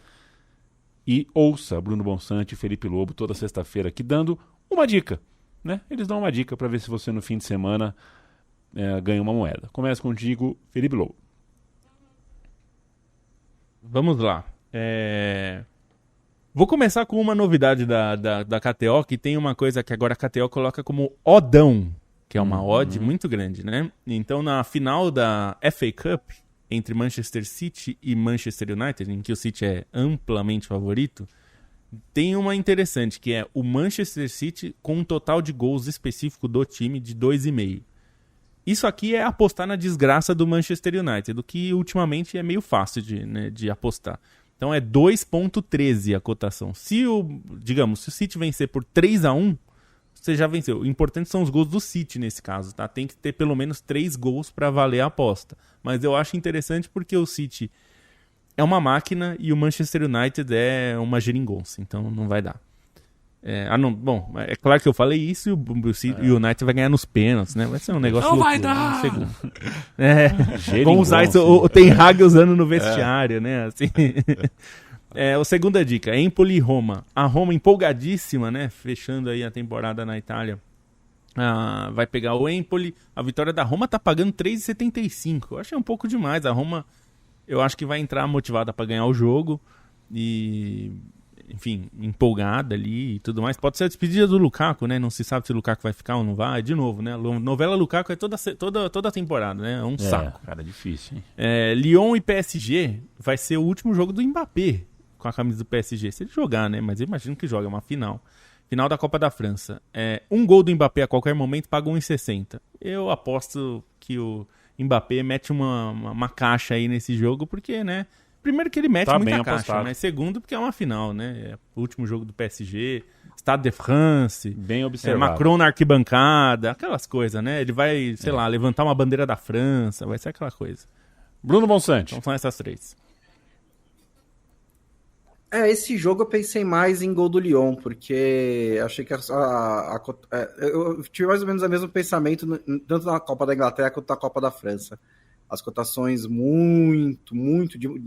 E ouça Bruno Bonsante e Felipe Lobo toda sexta-feira aqui dando uma dica, né? Eles dão uma dica para ver se você no fim de semana ganha uma moeda. Começa contigo, Felipe Lobo. Vamos lá. Vou começar com uma novidade da KTO, que tem uma coisa que agora a KTO coloca como oddão, que é uma odd muito grande, né? Então, na final da FA Cup, entre Manchester City e Manchester United, em que o City é amplamente favorito, tem uma interessante, que é o Manchester City com um total de gols específico do time de 2,5. Isso aqui é apostar na desgraça do Manchester United, o que ultimamente é meio fácil de apostar. Então é 2,13 a cotação. Se o City vencer por 3-1, você já venceu. O importante são os gols do City nesse caso, tá? Tem que ter pelo menos 3 gols para valer a aposta. Mas eu acho interessante porque o City é uma máquina e o Manchester United é uma geringonça, então não vai dar. Bom, é claro que eu falei isso e o United vai ganhar nos pênaltis, né? Vai ser um negócio não loucura, vai dar! Vamos usar isso, o Ten Hag usando no vestiário, né? Assim. A segunda dica, Empoli e Roma. A Roma empolgadíssima, né? Fechando aí a temporada na Itália. Vai pegar o Empoli. A vitória da Roma tá pagando 3,75. Eu achei um pouco demais. A Roma, eu acho que vai entrar motivada para ganhar o jogo. E... enfim, empolgada ali e tudo mais. Pode ser a despedida do Lukaku, né? Não se sabe se o Lukaku vai ficar ou não vai. De novo, né? Novela Lukaku é toda temporada, né? É um saco. Cara, difícil, hein? Lyon e PSG vai ser o último jogo do Mbappé com a camisa do PSG. Se ele jogar, né? Mas eu imagino que joga, é uma final. Final da Copa da França. Um gol do Mbappé a qualquer momento paga 1,60. Eu aposto que o Mbappé mete uma caixa aí nesse jogo, porque, né? Primeiro que ele mete muita caixa, apostado. Mas segundo porque é uma final, né? É o último jogo do PSG, Stade de France, bem observado. Macron na arquibancada, aquelas coisas, né? Ele vai, sei lá, levantar uma bandeira da França, vai ser aquela coisa. Bruno Bonsante. Então são essas 3. Esse jogo eu pensei mais em gol do Lyon, porque achei que eu tive mais ou menos o mesmo pensamento tanto na Copa da Inglaterra quanto na Copa da França. As cotações um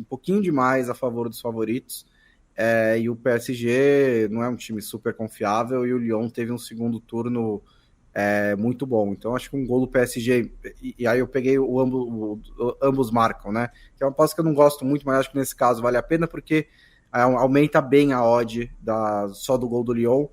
pouquinho demais a favor dos favoritos. E o PSG não é um time super confiável e o Lyon teve um segundo turno muito bom. Então acho que um gol do PSG, e aí eu peguei ambos marcam, né? Que é uma aposta que eu não gosto muito, mas acho que nesse caso vale a pena porque aumenta bem a odd só do gol do Lyon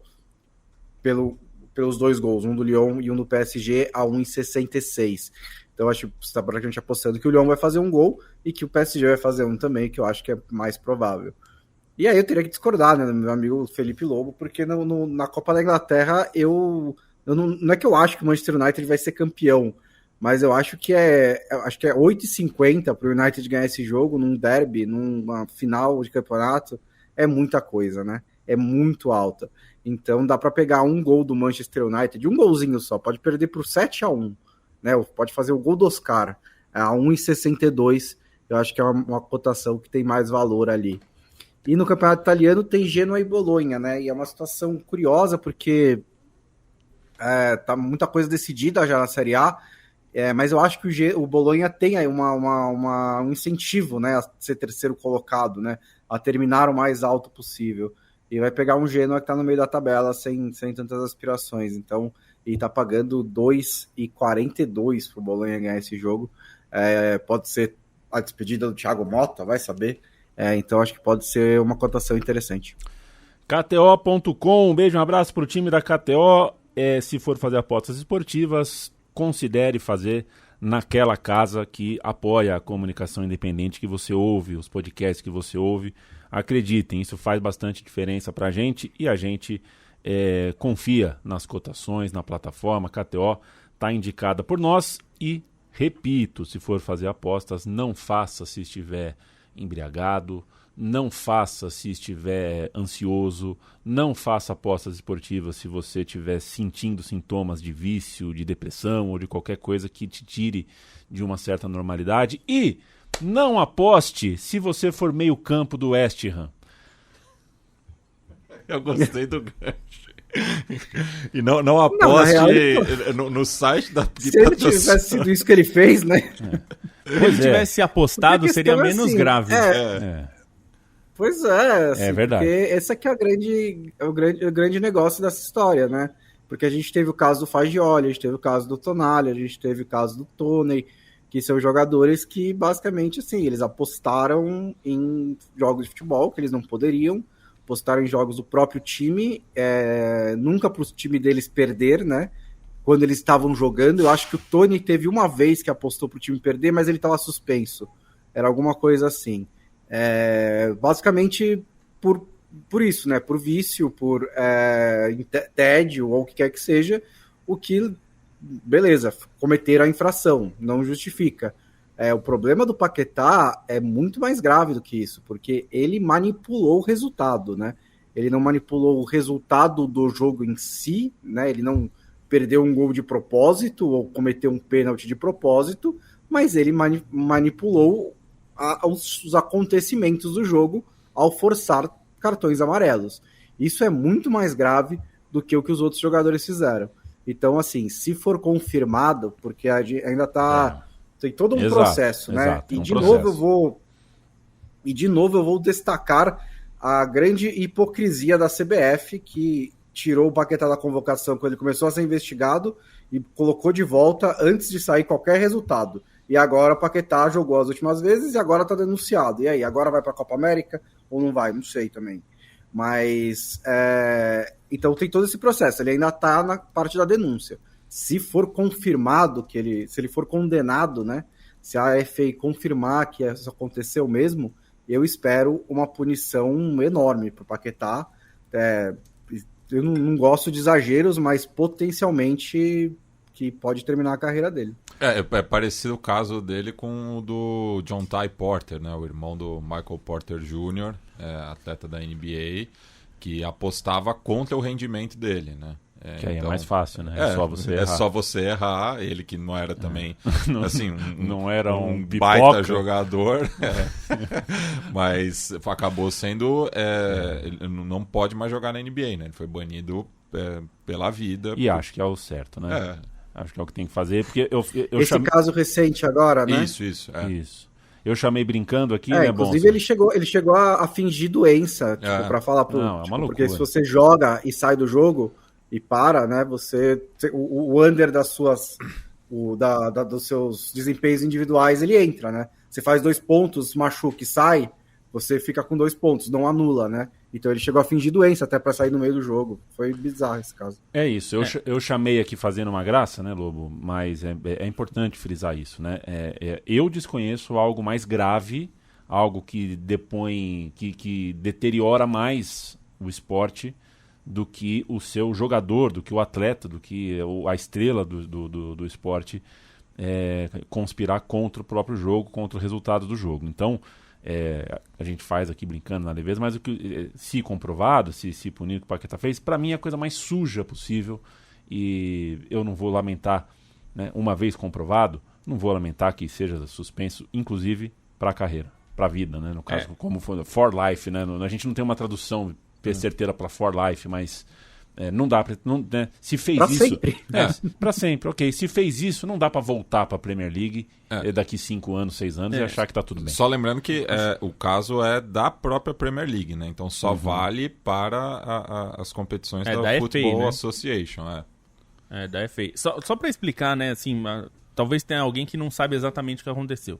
pelos 2 gols, um do Lyon e um do PSG a 1,66. Então, acho que está praticamente apostando que o Lyon vai fazer um gol e que o PSG vai fazer um também, que eu acho que é mais provável. E aí eu teria que discordar, né, meu amigo Felipe Lobo, porque na Copa da Inglaterra não é que eu acho que o Manchester United vai ser campeão, mas eu acho que é 8,50 para o United ganhar esse jogo num derby, numa final de campeonato, é muita coisa, né? É muito alta. Então dá para pegar um gol do Manchester United, um golzinho só, pode perder por 7-1. Né, pode fazer o gol do Oscar a 1,62. Eu acho que é uma cotação que tem mais valor ali. E no campeonato italiano tem Genoa e Bolonha, né? E é uma situação curiosa porque tá muita coisa decidida já na Série A, mas eu acho que o Bolonha tem aí um incentivo, né, a ser terceiro colocado, né, a terminar o mais alto possível. E vai pegar um Genoa que está no meio da tabela sem tantas aspirações. Então, e tá pagando 2,42 pro Bolonha ganhar esse jogo. Pode ser a despedida do Thiago Motta, vai saber. Então acho que pode ser uma cotação interessante. KTO.com, um beijo, um abraço pro time da KTO. Se for fazer apostas esportivas, considere fazer naquela casa que apoia a comunicação independente que você ouve, os podcasts que você ouve. Acreditem, isso faz bastante diferença pra gente e a gente confia nas cotações, na plataforma. KTO está indicada por nós e, repito, se for fazer apostas, não faça se estiver embriagado, não faça se estiver ansioso, não faça apostas esportivas se você estiver sentindo sintomas de vício, de depressão ou de qualquer coisa que te tire de uma certa normalidade. E não aposte se você for meio campo do West Ham. Eu gostei do gancho. E não aposte no site da... Se ele tivesse sido isso que ele fez, né? Se ele tivesse apostado, seria menos assim, grave. Pois é, assim, é verdade. Porque esse aqui é o grande negócio dessa história, né? Porque a gente teve o caso do Fagioli, a gente teve o caso do Tonali, a gente teve o caso do Toney, que são jogadores que, basicamente, assim, eles apostaram em jogos de futebol que eles não poderiam, apostaram em jogos do próprio time, nunca para o time deles perder, né? Quando eles estavam jogando, eu acho que o Toney teve uma vez que apostou para o time perder, mas ele estava suspenso. Era alguma coisa assim. Basicamente por isso, né? Por vício, por tédio ou o que quer que seja, o que, beleza, cometeram a infração, não justifica. O problema do Paquetá é muito mais grave do que isso, porque ele manipulou o resultado, né? Ele não manipulou o resultado do jogo em si, né? Ele não perdeu um gol de propósito ou cometeu um pênalti de propósito, mas ele manipulou os acontecimentos do jogo ao forçar cartões amarelos. Isso é muito mais grave do que o que os outros jogadores fizeram. Então, assim, se for confirmado, porque ainda está... Tem todo um processo, né? Exato, e de novo eu vou destacar a grande hipocrisia da CBF, que tirou o Paquetá da convocação quando ele começou a ser investigado e colocou de volta antes de sair qualquer resultado. E agora o Paquetá jogou as últimas vezes e agora está denunciado. E aí, agora vai para a Copa América ou não vai? Não sei também. Mas, então tem todo esse processo. Ele ainda está na parte da denúncia. Se for confirmado se ele for condenado, né? Se a FA confirmar que isso aconteceu mesmo, eu espero uma punição enorme para o Paquetá. Eu não gosto de exageros, mas potencialmente que pode terminar a carreira dele. É parecido o caso dele com o do John Ty Porter, né? O irmão do Michael Porter Jr., atleta da NBA, que apostava contra o rendimento dele, né? Que aí é mais fácil, né? É só você errar. Ele que não era também assim, não era um baita jogador, mas acabou sendo... Ele não pode mais jogar na NBA, né? Ele foi banido pela vida. E acho que é o certo, né? Acho que é o que tem que fazer, porque esse caso recente agora, né? Isso. Eu chamei brincando aqui, né, inclusive ele chegou a fingir doença, tipo, pra falar pro... Não, é uma loucura. Porque se você joga e sai do jogo e para, né, o under das suas... dos seus desempenhos individuais, ele entra, né? Você faz 2 pontos, machuca e sai, você fica com 2 pontos, não anula, né? Então ele chegou a fingir doença até para sair no meio do jogo. Foi bizarro esse caso. É isso. Eu chamei aqui fazendo uma graça, né, Lobo? Mas é importante frisar isso, né? Eu desconheço algo mais grave, algo que depõe, que deteriora mais o esporte do que o seu jogador, do que o atleta, do que a estrela do esporte conspirar contra o próprio jogo, contra o resultado do jogo. Então... a gente faz aqui brincando na leveza, mas o que, se comprovado, se punido que o Paquetá fez, para mim é a coisa mais suja possível e eu não vou lamentar, né, uma vez comprovado, não vou lamentar que seja suspenso, inclusive para a carreira, para a vida, né, no caso, como foi for life, né, a gente não tem uma tradução certeira para for life, mas não dá para, né, se fez pra isso para sempre, ok, se fez isso, não dá para voltar para a Premier League daqui 5 anos, 6 anos e achar que tá tudo bem. Só lembrando que o caso é da própria Premier League, né? Então só vale para as competições da Football FA, né? Association. Da FA. Só para explicar, né, assim, talvez tenha alguém que não sabe exatamente o que aconteceu.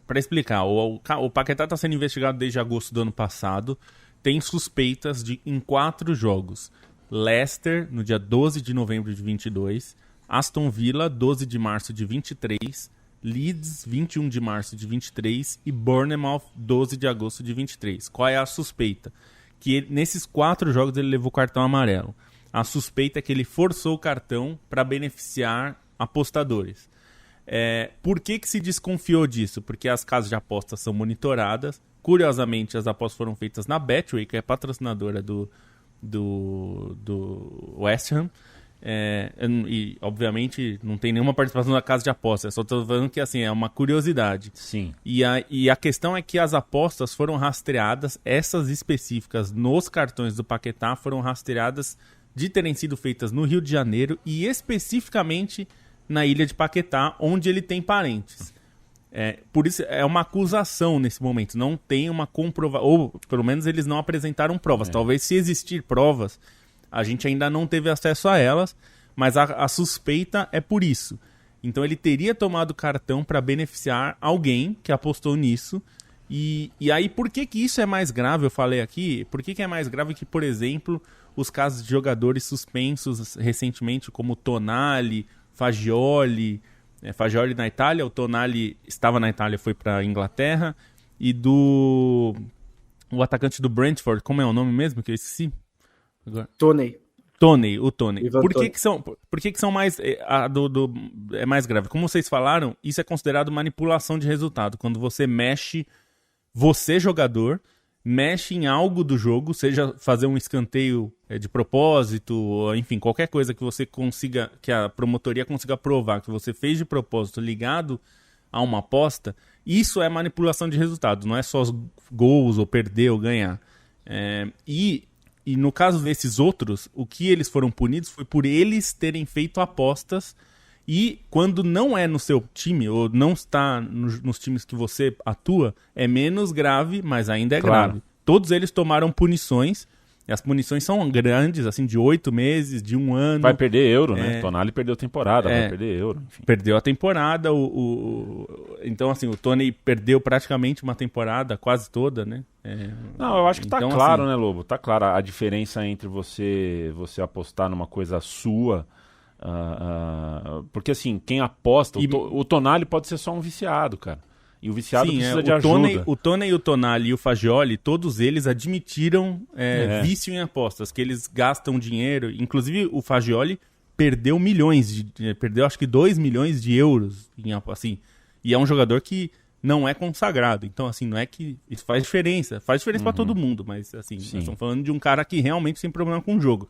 Para explicar, o Paquetá está sendo investigado desde agosto do ano passado, tem suspeitas em 4 jogos. Leicester, no dia 12 de novembro de 22, Aston Villa, 12 de março de 23, Leeds, 21 de março de 23 e Bournemouth, 12 de agosto de 23. Qual é a suspeita? Que nesses 4 jogos ele levou cartão amarelo. A suspeita é que ele forçou o cartão para beneficiar apostadores. Por que se desconfiou disso? Porque as casas de apostas são monitoradas. curiosamente, as apostas foram feitas na Betway, que é patrocinadora do West Ham. E, obviamente, não tem nenhuma participação da casa de apostas. Só estou falando que, assim, é uma curiosidade. Sim. E a questão é que as apostas foram rastreadas, essas específicas nos cartões do Paquetá foram rastreadas de terem sido feitas no Rio de Janeiro e especificamente na ilha de Paquetá, onde ele tem parentes. Por isso, é uma acusação nesse momento. Não tem uma comprovação, ou pelo menos eles não apresentaram provas. Talvez, se existir provas, a gente ainda não teve acesso a elas, mas a suspeita é por isso. Então ele teria tomado cartão para beneficiar alguém que apostou nisso. E aí, por que isso é mais grave? Eu falei aqui, por que é mais grave que, por exemplo, os casos de jogadores suspensos recentemente, como Tonali, Fagioli... Fagioli na Itália, o Tonali estava na Itália, foi para a Inglaterra, e o atacante do Brentford, como é o nome mesmo que eu esqueci? Toney. O Toney. Por que são mais é mais grave? Como vocês falaram, isso é considerado manipulação de resultado, quando você mexe, você jogador mexe em algo do jogo, seja fazer um escanteio de propósito, ou, enfim, qualquer coisa que você consiga, que a promotoria consiga provar que você fez de propósito ligado a uma aposta, isso é manipulação de resultado, não é só gols, ou perder, ou ganhar. E no caso desses outros, o que eles foram punidos foi por eles terem feito apostas, e quando não é no seu time, ou não está nos times que você atua, é menos grave, mas ainda é grave. Todos eles tomaram punições, e as punições são grandes, assim, de 8 meses, de 1 ano. Vai perder euro, né? Tonali perdeu a temporada, vai perder euro. Enfim. Perdeu a temporada, então, assim, o Toney perdeu praticamente uma temporada, quase toda, né? Não, eu acho que tá então, claro, assim, né, Lobo? Tá claro a diferença entre você apostar numa coisa sua... porque assim, quem aposta, o Tonali pode ser só um viciado, cara. E o viciado precisa de ajuda. O Toney, o Tonali e o Fagioli, todos eles admitiram vício em apostas, que eles gastam dinheiro. Inclusive o Fagioli perdeu milhões, perdeu acho que 2 milhões de euros assim, e é um jogador que não é consagrado. Então, assim, não é que isso faz diferença para todo mundo, mas assim, nós estamos falando de um cara que realmente tem problema com o jogo.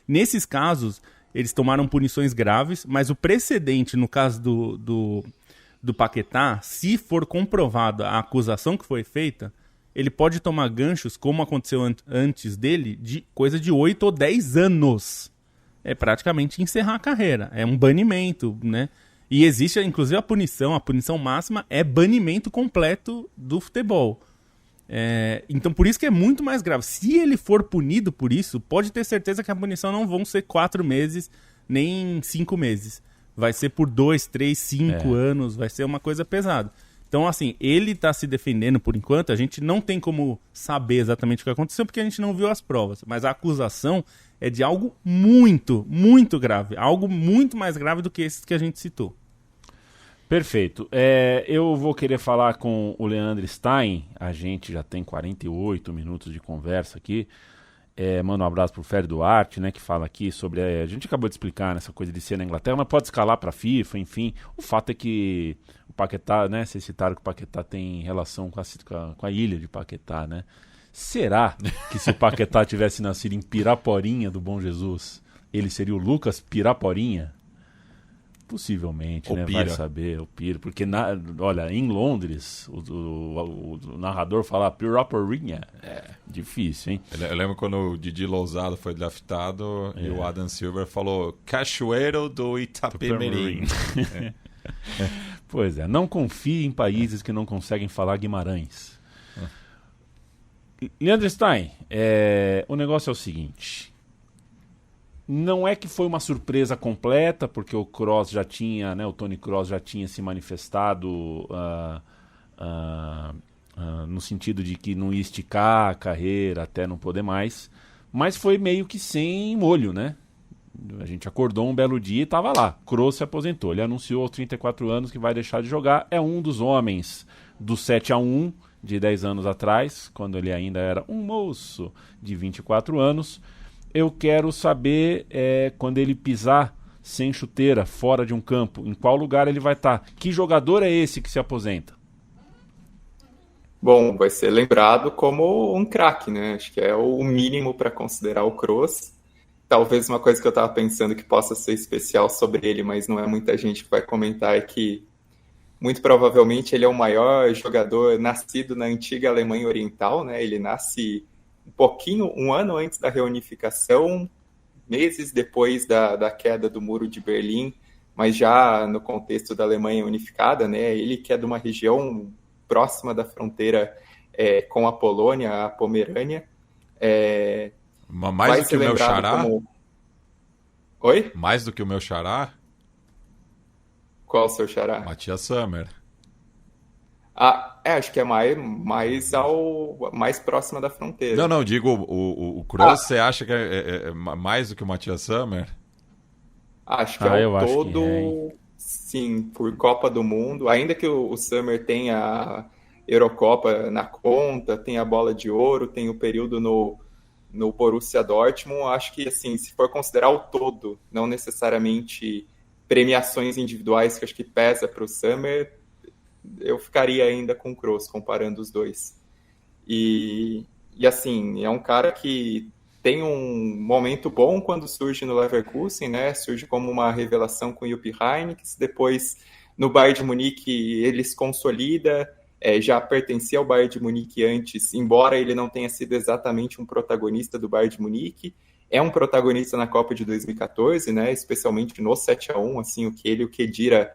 Nesses casos, eles tomaram punições graves, mas o precedente, no caso do Paquetá, se for comprovada a acusação que foi feita, ele pode tomar ganchos, como aconteceu antes dele, de coisa de 8 ou 10 anos. É praticamente encerrar a carreira. É um banimento, né? E existe, inclusive, a punição máxima é banimento completo do futebol. Então, por isso que é muito mais grave. Se ele for punido por isso, pode ter certeza que a punição não vão ser 4 meses, nem 5 meses. Vai ser por 2, 3, 5 anos, vai ser uma coisa pesada. Então, assim, ele está se defendendo por enquanto, a gente não tem como saber exatamente o que aconteceu, porque a gente não viu as provas. Mas a acusação é de algo muito, muito grave. Algo muito mais grave do que esses que a gente citou. Perfeito. Eu vou querer falar com o Leandro Stein. A gente já tem 48 minutos de conversa aqui. Manda um abraço pro Fério Duarte, né, que fala aqui sobre... a gente acabou de explicar nessa coisa de ser na Inglaterra, mas pode escalar pra FIFA, enfim. O fato é que o Paquetá, né, vocês citaram que o Paquetá tem relação com a ilha de Paquetá, né? Será que se o Paquetá tivesse nascido em Piraporinha do Bom Jesus, ele seria o Lucas Piraporinha? Possivelmente, né? Vai saber, o Pira. Porque, olha, em Londres, o narrador fala Piraporinha. Difícil, hein? Eu lembro quando o Didi Lousada foi draftado e o Adam Silver falou Cachoeiro do Itapemirim. Pois é, não confie em países que não conseguem falar Guimarães. Leandro Stein, o negócio é o seguinte... Não é que foi uma surpresa completa, porque o Kroos já tinha, né, o Toni Kroos já tinha se manifestado no sentido de que não ia esticar a carreira até não poder mais, mas foi meio que sem molho, né? A gente acordou um belo dia e estava lá. Kroos se aposentou. Ele anunciou aos 34 anos que vai deixar de jogar. É um dos homens do 7-1 de 10 anos atrás, quando ele ainda era um moço de 24 anos. Eu quero saber, quando ele pisar sem chuteira, fora de um campo, em qual lugar ele vai estar. Que jogador é esse que se aposenta? Bom, vai ser lembrado como um craque, né? Acho que é o mínimo para considerar o Kroos. Talvez uma coisa que eu estava pensando que possa ser especial sobre ele, mas não é muita gente que vai comentar, é que muito provavelmente ele é o maior jogador nascido na antiga Alemanha Oriental, né? Ele nasce um ano antes da reunificação, meses depois da queda do Muro de Berlim, mas já no contexto da Alemanha unificada, né? Ele que é de uma região próxima da fronteira com a Polônia, a Pomerânia. Mais do que o meu xará? Oi? Mais do que o meu xará? Qual o seu xará? Matthias Sammer. Acho que é mais próxima da fronteira. Não, digo, o Kroos, você acha que é mais do que o Matthias Sammer? Acho que ao todo, sim, por Copa do Mundo. Ainda que o Sammer tenha a Eurocopa na conta, tem a bola de ouro, tem o período no Borussia Dortmund, acho que, assim, se for considerar o todo, não necessariamente premiações individuais, que acho que pesa para o Sammer, eu ficaria ainda com o Kroos, comparando os dois. E assim, é um cara que tem um momento bom quando surge no Leverkusen, né? Surge como uma revelação com o Jupp Heynckes, depois no Bayern de Munique ele se consolida, já pertencia ao Bayern de Munique antes, embora ele não tenha sido exatamente um protagonista do Bayern de Munique, é um protagonista na Copa de 2014, né? Especialmente no 7-1, assim, o que ele e o Khedira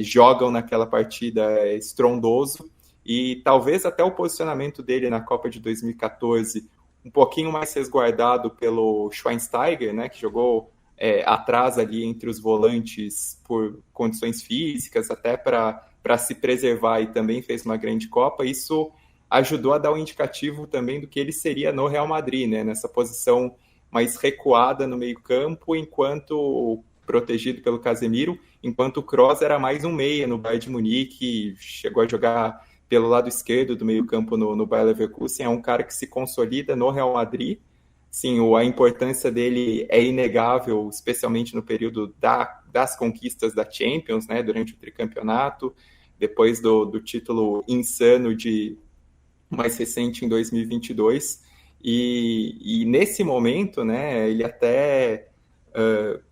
jogam naquela partida é estrondoso, e talvez até o posicionamento dele na Copa de 2014 um pouquinho mais resguardado pelo Schweinsteiger, né, que jogou atrás ali entre os volantes por condições físicas, até para se preservar, e também fez uma grande Copa. Isso ajudou a dar um indicativo também do que ele seria no Real Madrid, né, nessa posição mais recuada no meio-campo, enquanto protegido pelo Casemiro, enquanto o Kroos era mais um meia no Bayern de Munique, chegou a jogar pelo lado esquerdo do meio-campo no Bayer Leverkusen. É um cara que se consolida no Real Madrid. Sim, a importância dele é inegável, especialmente no período das conquistas da Champions, né, durante o tricampeonato, depois do título insano mais recente em 2022. E nesse momento, né, ele até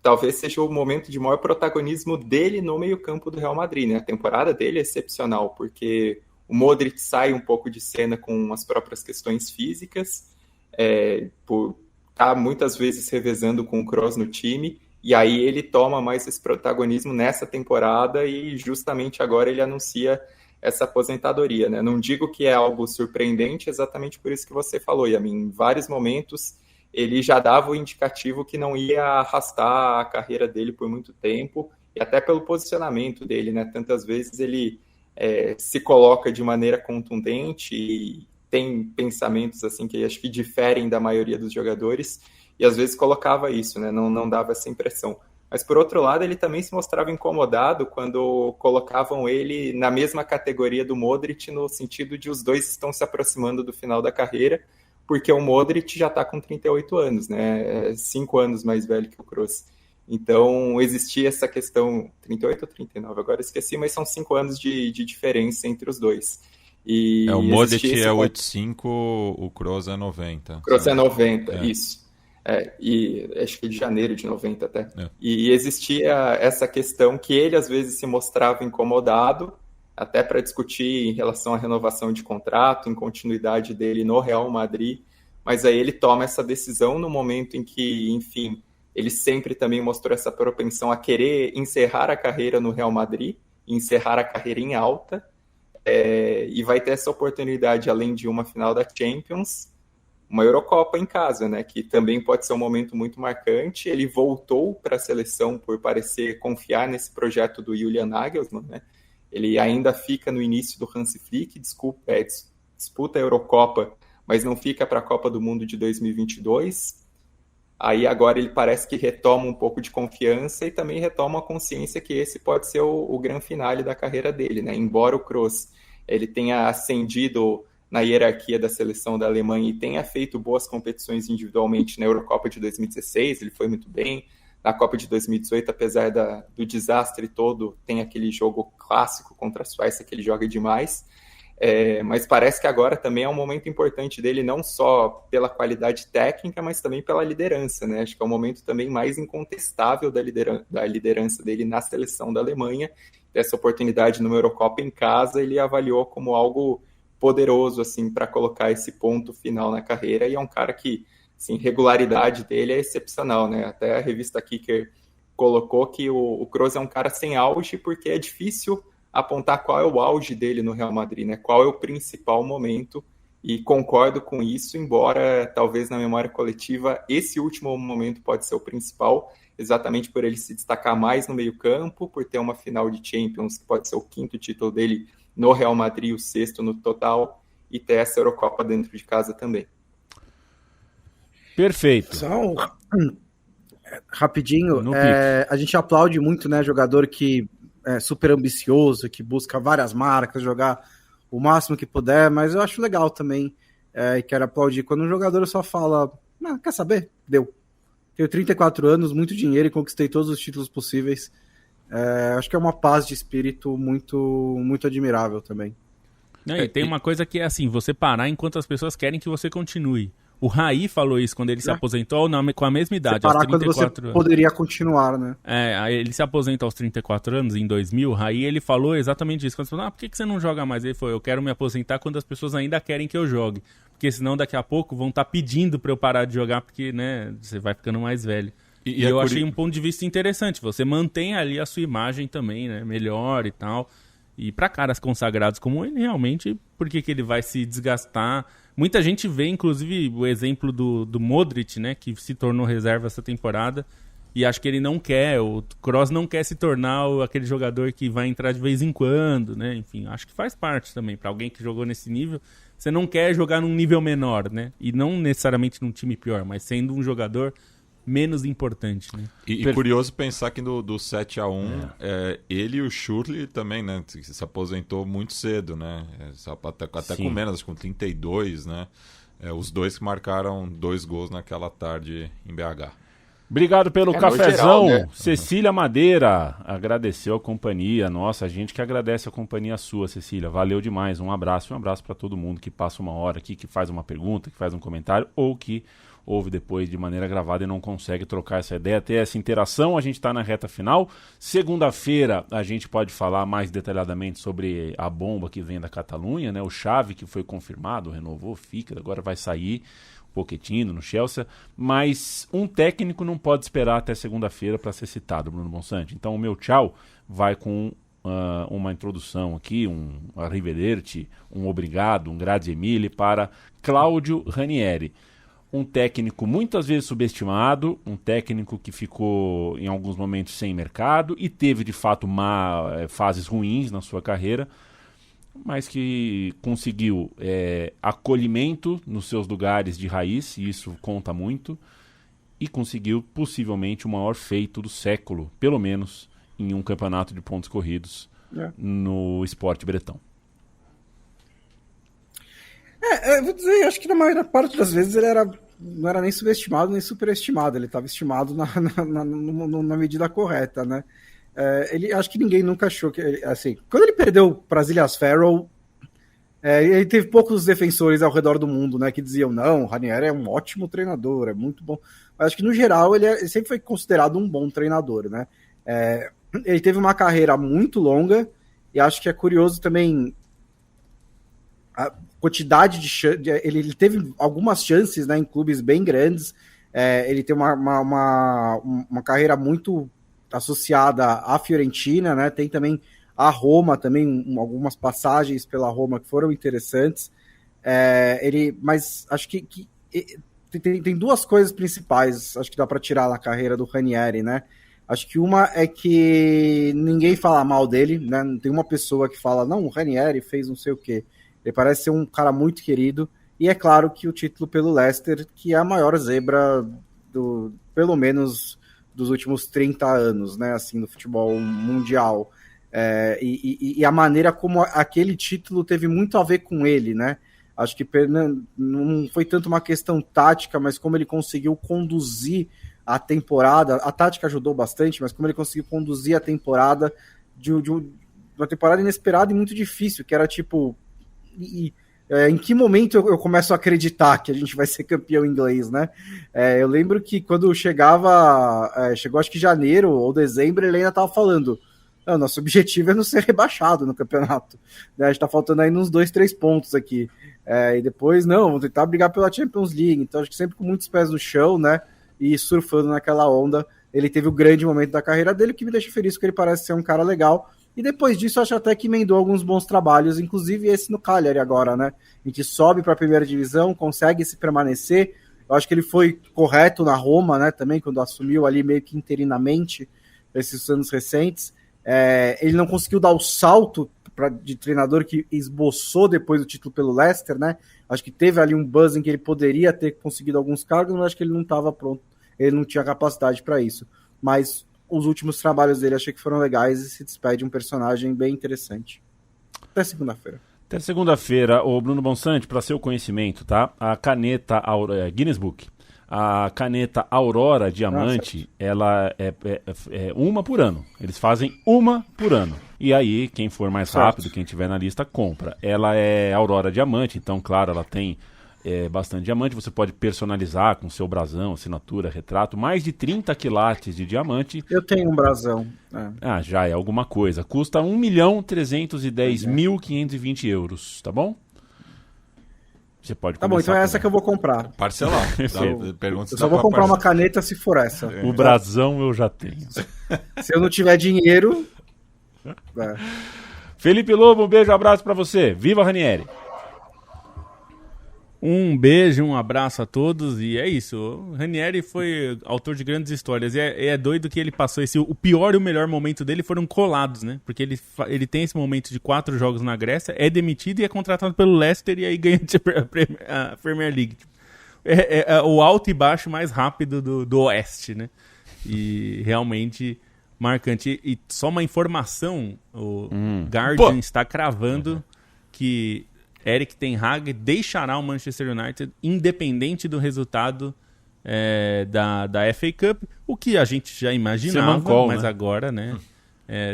talvez seja o momento de maior protagonismo dele no meio-campo do Real Madrid, né? A temporada dele é excepcional, porque o Modric sai um pouco de cena com as próprias questões físicas, por estar muitas vezes revezando com o Kroos no time, e aí ele toma mais esse protagonismo nessa temporada, e justamente agora ele anuncia essa aposentadoria, né? Não digo que é algo surpreendente, exatamente por isso que você falou, Yamin. Em vários momentos ele já dava o indicativo que não ia arrastar a carreira dele por muito tempo, e até pelo posicionamento dele, né? Tantas vezes ele se coloca de maneira contundente e tem pensamentos assim que acho que diferem da maioria dos jogadores, e às vezes colocava isso, né? Não dava essa impressão. Mas, por outro lado, ele também se mostrava incomodado quando colocavam ele na mesma categoria do Modric, no sentido de os dois estão se aproximando do final da carreira, porque o Modric já está com 38 anos, né? 5 anos mais velho que o Kroos. Então, existia essa questão, 38 ou 39, agora esqueci, mas são 5 anos de diferença entre os dois. E o Modric é 85, o Kroos é 90. O Kroos é 90, isso. E acho que de janeiro de 90 até. E existia essa questão que ele às vezes se mostrava incomodado, até para discutir em relação à renovação de contrato, em continuidade dele no Real Madrid, mas aí ele toma essa decisão no momento em que, enfim, ele sempre também mostrou essa propensão a querer encerrar a carreira no Real Madrid, encerrar a carreira em alta, e vai ter essa oportunidade, além de uma final da Champions, uma Eurocopa em casa, né, que também pode ser um momento muito marcante. Ele voltou para a seleção por parecer confiar nesse projeto do Julian Nagelsmann, né? Ele ainda fica no início do Hansi Flick, disputa a Eurocopa, mas não fica para a Copa do Mundo de 2022. Aí agora ele parece que retoma um pouco de confiança e também retoma a consciência que esse pode ser o grande finale da carreira dele, né? Embora o Kroos ele tenha ascendido na hierarquia da seleção da Alemanha e tenha feito boas competições individualmente na Eurocopa de 2016, ele foi muito bem. Na Copa de 2018, apesar do desastre todo, tem aquele jogo clássico contra a Suécia que ele joga demais. Mas parece que agora também é um momento importante dele, não só pela qualidade técnica, mas também pela liderança, né? Acho que é o momento também mais incontestável da liderança dele na seleção da Alemanha. Essa oportunidade numa Eurocopa em casa, ele avaliou como algo poderoso, assim, para colocar esse ponto final na carreira, e é um cara que, assim, regularidade dele é excepcional, né? Até a revista Kicker colocou que o Kroos é um cara sem auge, porque é difícil apontar qual é o auge dele no Real Madrid, né? Qual é o principal momento, e concordo com isso, embora talvez na memória coletiva esse último momento pode ser o principal, exatamente por ele se destacar mais no meio-campo, por ter uma final de Champions, que pode ser o 5º título dele no Real Madrid, o 6º no total, e ter essa Eurocopa dentro de casa também. Perfeito. Só rapidinho, a gente aplaude muito, né, jogador que é super ambicioso, que busca várias marcas, jogar o máximo que puder, mas eu acho legal também, e quero aplaudir quando um jogador só fala, quer saber? Deu. Tenho 34 anos, muito dinheiro e conquistei todos os títulos possíveis. Acho que é uma paz de espírito muito, muito admirável também. E tem uma coisa que é assim, você parar enquanto as pessoas querem que você continue. O Raí falou isso quando ele se aposentou com a mesma idade, aos 34 anos. Poderia continuar, né? Ele se aposenta aos 34 anos, em 2000, o Raí, ele falou exatamente isso. Quando você falou, por que você não joga mais? Ele falou, eu quero me aposentar quando as pessoas ainda querem que eu jogue. Porque senão daqui a pouco vão estar pedindo para eu parar de jogar, porque, né, você vai ficando mais velho. E eu achei um ponto de vista interessante. Você mantém ali a sua imagem também, né, melhor e tal. E para caras consagrados como ele, realmente, por que ele vai se desgastar? Muita gente vê, inclusive, o exemplo do Modric, né, que se tornou reserva essa temporada, e acho que ele não quer, o Kroos não quer se tornar aquele jogador que vai entrar de vez em quando, né? Enfim, acho que faz parte também. Para alguém que jogou nesse nível, você não quer jogar num nível menor, né? E não necessariamente num time pior, mas sendo um jogador menos importante, né? E curioso pensar que do 7-1, ele e o Schürrle também, né? Se aposentou muito cedo, né? Até com menos, acho que com 32, né? Os dois que marcaram 2 gols naquela tarde em BH. Obrigado pelo cafezão, geral, né? Cecília Madeira agradeceu a companhia. Nossa, a gente que agradece a companhia sua, Cecília. Valeu demais, um abraço para todo mundo que passa uma hora aqui, que faz uma pergunta, que faz um comentário ou que ouve depois de maneira gravada e não consegue trocar essa ideia, ter essa interação. A gente está na reta final. Segunda-feira a gente pode falar mais detalhadamente sobre a bomba que vem da Catalunha, né? O Xavi, que foi confirmado, renovou, fica, agora vai sair Pochettino no Chelsea, mas um técnico não pode esperar até segunda-feira para ser citado, Bruno Bonsante. Então o meu tchau vai com uma introdução aqui, um arrivederci, um obrigado, um grazie mille para Claudio Ranieri. Um técnico muitas vezes subestimado, um técnico que ficou em alguns momentos sem mercado e teve de fato fases ruins na sua carreira, mas que conseguiu acolhimento nos seus lugares de raiz, e isso conta muito, e conseguiu possivelmente o maior feito do século, pelo menos em um campeonato de pontos corridos no esporte bretão. Vou dizer, acho que na maior parte das vezes ele não era nem subestimado nem superestimado, ele estava estimado na medida correta, né? Acho que ninguém nunca achou que, assim, quando ele perdeu para Zilias Farrell, ele teve poucos defensores ao redor do mundo, né, que diziam, não, o Ranieri é um ótimo treinador, é muito bom, mas acho que no geral ele sempre foi considerado um bom treinador, né? Ele teve uma carreira muito longa e acho que é curioso também a quantidade de chances. Ele teve algumas chances, né, em clubes bem grandes. Ele tem uma carreira muito associada à Fiorentina, né? Tem também a Roma, também algumas passagens pela Roma que foram interessantes. Mas acho que tem duas coisas principais, acho que dá para tirar na carreira do Ranieri, né? Acho que uma é que ninguém fala mal dele, né? Não tem uma pessoa que fala, não, o Ranieri fez não sei o quê. Ele parece ser um cara muito querido, e é claro que o título pelo Leicester, que é a maior zebra pelo menos dos últimos 30 anos, né, assim, no futebol mundial. E a maneira como aquele título teve muito a ver com ele, né? Acho que não foi tanto uma questão tática, mas como ele conseguiu conduzir a temporada. A tática ajudou bastante, mas como ele conseguiu conduzir a temporada de uma temporada inesperada e muito difícil, que era tipo em que momento eu começo a acreditar que a gente vai ser campeão inglês, né? Eu lembro que quando chegou acho que janeiro ou dezembro, ele ainda estava falando, nosso objetivo é não ser rebaixado no campeonato, né? A gente está faltando aí uns 2-3 pontos aqui, e depois, vamos tentar brigar pela Champions League, então acho que sempre com muitos pés no chão, né? E surfando naquela onda, ele teve o grande momento da carreira dele, que me deixa feliz, porque ele parece ser um cara legal. E depois disso, acho até que emendou alguns bons trabalhos, inclusive esse no Cagliari agora, né? Em que sobe para a primeira divisão, consegue se permanecer. Eu acho que ele foi correto na Roma, né? Também, quando assumiu ali meio que interinamente esses anos recentes. Ele não conseguiu dar o salto de treinador que esboçou depois do título pelo Leicester, né? Acho que teve ali um buzz em que ele poderia ter conseguido alguns cargos, mas acho que ele não estava pronto. Ele não tinha capacidade para isso. Mas os últimos trabalhos dele achei que foram legais e se despede um personagem bem interessante. Até segunda-feira. Até segunda-feira, o Bruno Bonsante, para seu conhecimento, tá? A caneta Guinness Book, a caneta Aurora Diamante, ela é uma por ano. Eles fazem uma por ano. E aí, quem for mais rápido, quem tiver na lista, compra. Ela é Aurora Diamante, então, claro, ela tem bastante diamante, você pode personalizar com seu brasão, assinatura, retrato, mais de 30 quilates de diamante. Eu tenho um brasão. Já é alguma coisa. Custa 1.310.520 euros, tá bom? Você pode Tá bom, então é essa que eu vou comprar. Parcelar. Eu só vou comprar uma caneta se for essa. O brasão eu já tenho. Se eu não tiver dinheiro... Felipe Lobo, um beijo, abraço pra você. Viva Ranieri! Um beijo, um abraço a todos, e é isso. O Ranieri foi autor de grandes histórias, e é doido que ele passou o pior e o melhor momento dele foram colados, né? Porque ele tem esse momento de 4 jogos na Grécia, é demitido e é contratado pelo Leicester, e aí ganha a Premier League. É o alto e baixo mais rápido do Oeste, né? E realmente marcante. E só uma informação, o Guardian está cravando que Erik ten Hag deixará o Manchester United independente do resultado da FA Cup, o que a gente já imaginava, mas agora, né,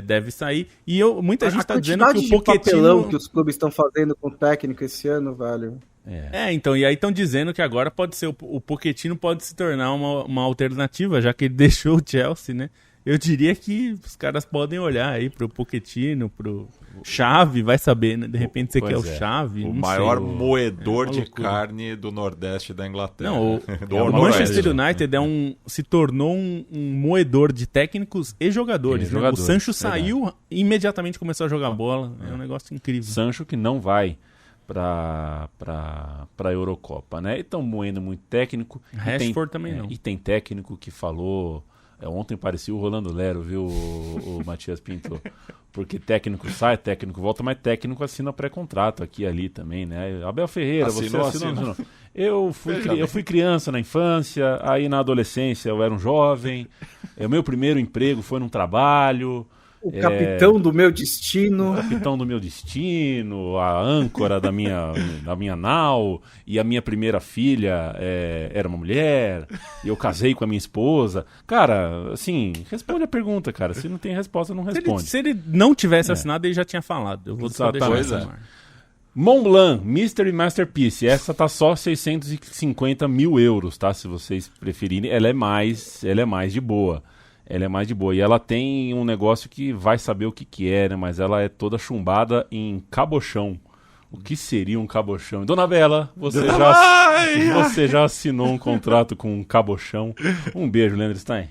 deve sair. E muita gente está dizendo que o Pochettino... papelão que os clubes estão fazendo com o técnico esse ano, velho. Então, e aí estão dizendo que agora pode ser o Pochettino pode se tornar uma alternativa, já que ele deixou o Chelsea, né? Eu diria que os caras podem olhar aí pro Pochettino, pro Xavi, vai saber, né? De repente você quer o Xavi. O maior moedor de carne do Nordeste da Inglaterra. Não, o Manchester United se tornou um moedor de técnicos e jogadores. Né? O Sancho saiu e imediatamente começou a jogar bola. É um negócio incrível. Sancho que não vai para a Eurocopa, né? E estão moendo muito técnico. Rashford também não. E tem técnico que falou... Ontem parecia o Rolando Lero, viu, o Matias Pinto? Porque técnico sai, técnico volta, mas técnico assina pré-contrato aqui e ali também, né? Abel Ferreira, você assinou? Eu fui criança na infância, aí na adolescência eu era um jovem, o meu primeiro emprego foi num trabalho... O capitão do meu destino. O capitão do meu destino, a âncora da minha nau, e a minha primeira filha era uma mulher, e eu casei com a minha esposa. Cara, assim, responde a pergunta, cara. Se não tem resposta, não responde. Se ele não tivesse assinado, ele já tinha falado. Eu vou só deixar isso. Mont Mystery Masterpiece. Essa tá só 650 mil euros, tá? Se vocês preferirem. Ela é mais de boa. Ela é mais de boa. E ela tem um negócio que vai saber o que é, né? Mas ela é toda chumbada em cabochão. O que seria um cabochão? Dona Bela, você já assinou um contrato com um cabochão. Um beijo, Leandro Stein.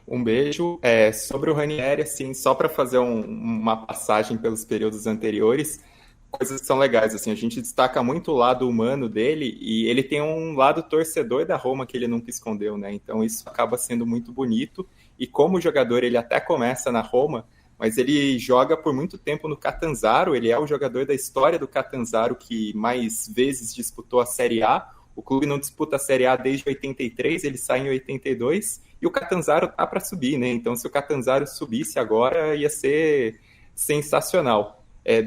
Um beijo. Sobre o Ranieri, assim, só para fazer uma passagem pelos períodos anteriores, coisas que são legais, assim, a gente destaca muito o lado humano dele, e ele tem um lado torcedor da Roma que ele nunca escondeu, né? Então isso acaba sendo muito bonito, e como jogador ele até começa na Roma, mas ele joga por muito tempo no Catanzaro, ele é o jogador da história do Catanzaro que mais vezes disputou a Série A. O clube não disputa a Série A desde 83, ele sai em 82, e o Catanzaro tá para subir, né? Então se o Catanzaro subisse agora, ia ser sensacional.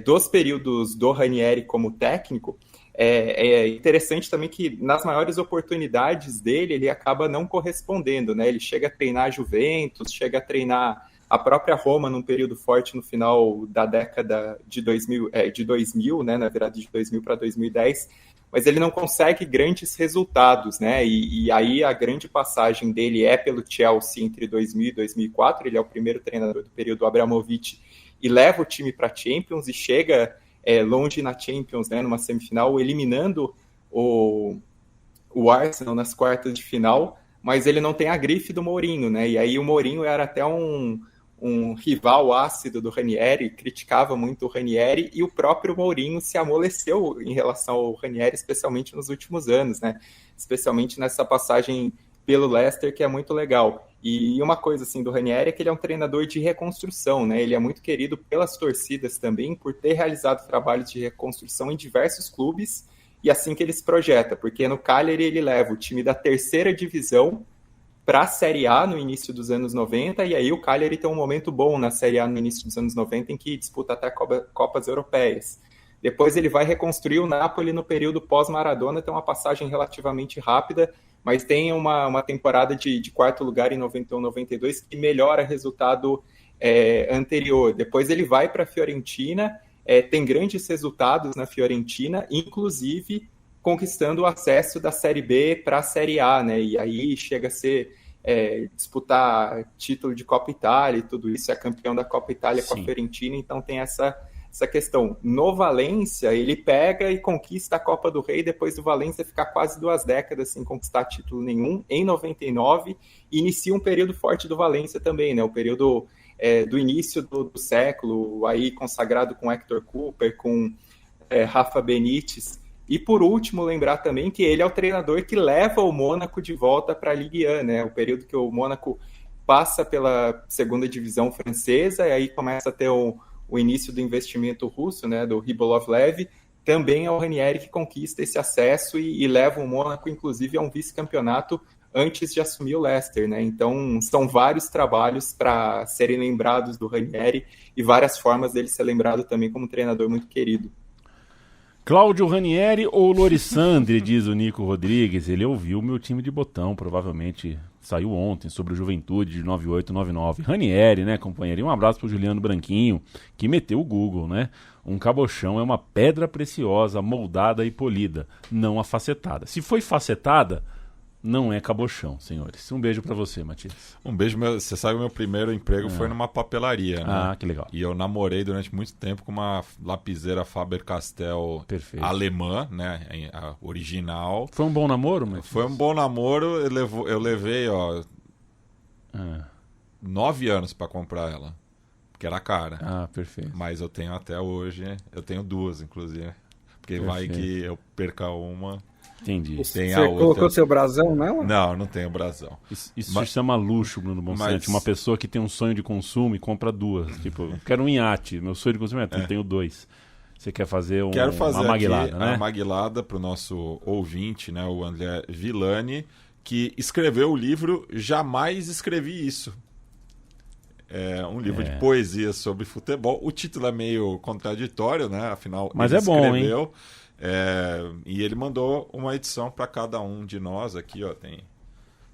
Dos períodos do Ranieri como técnico, é interessante também que nas maiores oportunidades dele, ele acaba não correspondendo, né? Ele chega a treinar a Juventus, chega a treinar A própria Roma, num período forte no final da década de 2000, né, na virada de 2000 para 2010, mas ele não consegue grandes resultados, né? E aí a grande passagem dele é pelo Chelsea entre 2000 e 2004, ele é o primeiro treinador do período Abramovich e leva o time para a Champions e chega longe na Champions, né, numa semifinal, eliminando o Arsenal nas quartas de final, mas ele não tem a grife do Mourinho, né? E aí o Mourinho era até um rival ácido do Ranieri, criticava muito o Ranieri, e o próprio Mourinho se amoleceu em relação ao Ranieri, especialmente nos últimos anos, né? Especialmente nessa passagem pelo Leicester, que é muito legal. E uma coisa assim do Ranieri é que ele é um treinador de reconstrução, né? Ele é muito querido pelas torcidas também, por ter realizado trabalhos de reconstrução em diversos clubes, e assim que ele se projeta, porque no Cagliari ele leva o time da terceira divisão para a Série A no início dos anos 90, e aí o Cagliari tem um momento bom na Série A no início dos anos 90, em que disputa até Copas Europeias. Depois ele vai reconstruir o Napoli no período pós-Maradona, tem uma passagem relativamente rápida, mas tem uma temporada de quarto lugar em 91-92 que melhora o resultado anterior. Depois ele vai para a Fiorentina, tem grandes resultados na Fiorentina, inclusive conquistando o acesso da Série B para a Série A, né? E aí chega a ser disputar título de Copa Itália e tudo isso, é campeão da Copa Itália com a Fiorentina, então tem essa questão. No Valência, ele pega e conquista a Copa do Rei, depois do Valência ficar quase 2 décadas sem conquistar título nenhum, em 99, e inicia um período forte do Valência também, né? O período do início do século, aí consagrado com Hector Cooper, com Rafa Benítez. E por último, lembrar também que ele é o treinador que leva o Mônaco de volta para a Ligue 1, né? O período que o Mônaco passa pela segunda divisão francesa, e aí começa a ter o início do investimento russo, né, do Rybolovlev Lev, também é o Ranieri que conquista esse acesso e leva o Mônaco, inclusive, a um vice-campeonato antes de assumir o Leicester, né? Então, são vários trabalhos para serem lembrados do Ranieri e várias formas dele ser lembrado também como um treinador muito querido. Cláudio Ranieri ou Lorissandre, diz o Nico Rodrigues. Ele ouviu o meu time de botão, provavelmente saiu ontem, sobre o Juventude de 98-99. Ranieri, né, companheiro? E um abraço pro Juliano Branquinho, que meteu o Google, né? Um cabochão é uma pedra preciosa, moldada e polida, não afacetada. Se foi facetada, não é cabochão, senhores. Um beijo pra você, Matias. Um beijo. Você sabe, o meu primeiro emprego foi numa papelaria, né? Ah, que legal. E eu namorei durante muito tempo com uma lapiseira Faber-Castell alemã, né? A original. Foi um bom namoro, Matias? Foi um bom namoro. Eu levei, 9 anos pra comprar ela. Porque era cara. Ah, perfeito. Mas eu tenho até hoje. Eu tenho 2, inclusive. Porque vai que eu perca uma... Entendi. Você colocou seu brasão nela? Não tenho brasão. Isso se chama luxo, Bruno Bonsante. Uma pessoa que tem um sonho de consumo e compra 2. Tipo, eu quero um iate. Meu sonho de consumo eu tenho 2. Você quer fazer uma maguilada, né? Uma maguilada para o nosso ouvinte, né, o André Villani, que escreveu o livro Jamais Escrevi Isso. É um livro de poesia sobre futebol. O título é meio contraditório, né? Afinal, mas ele escreveu. Bom, hein? E ele mandou uma edição para cada um de nós aqui, tem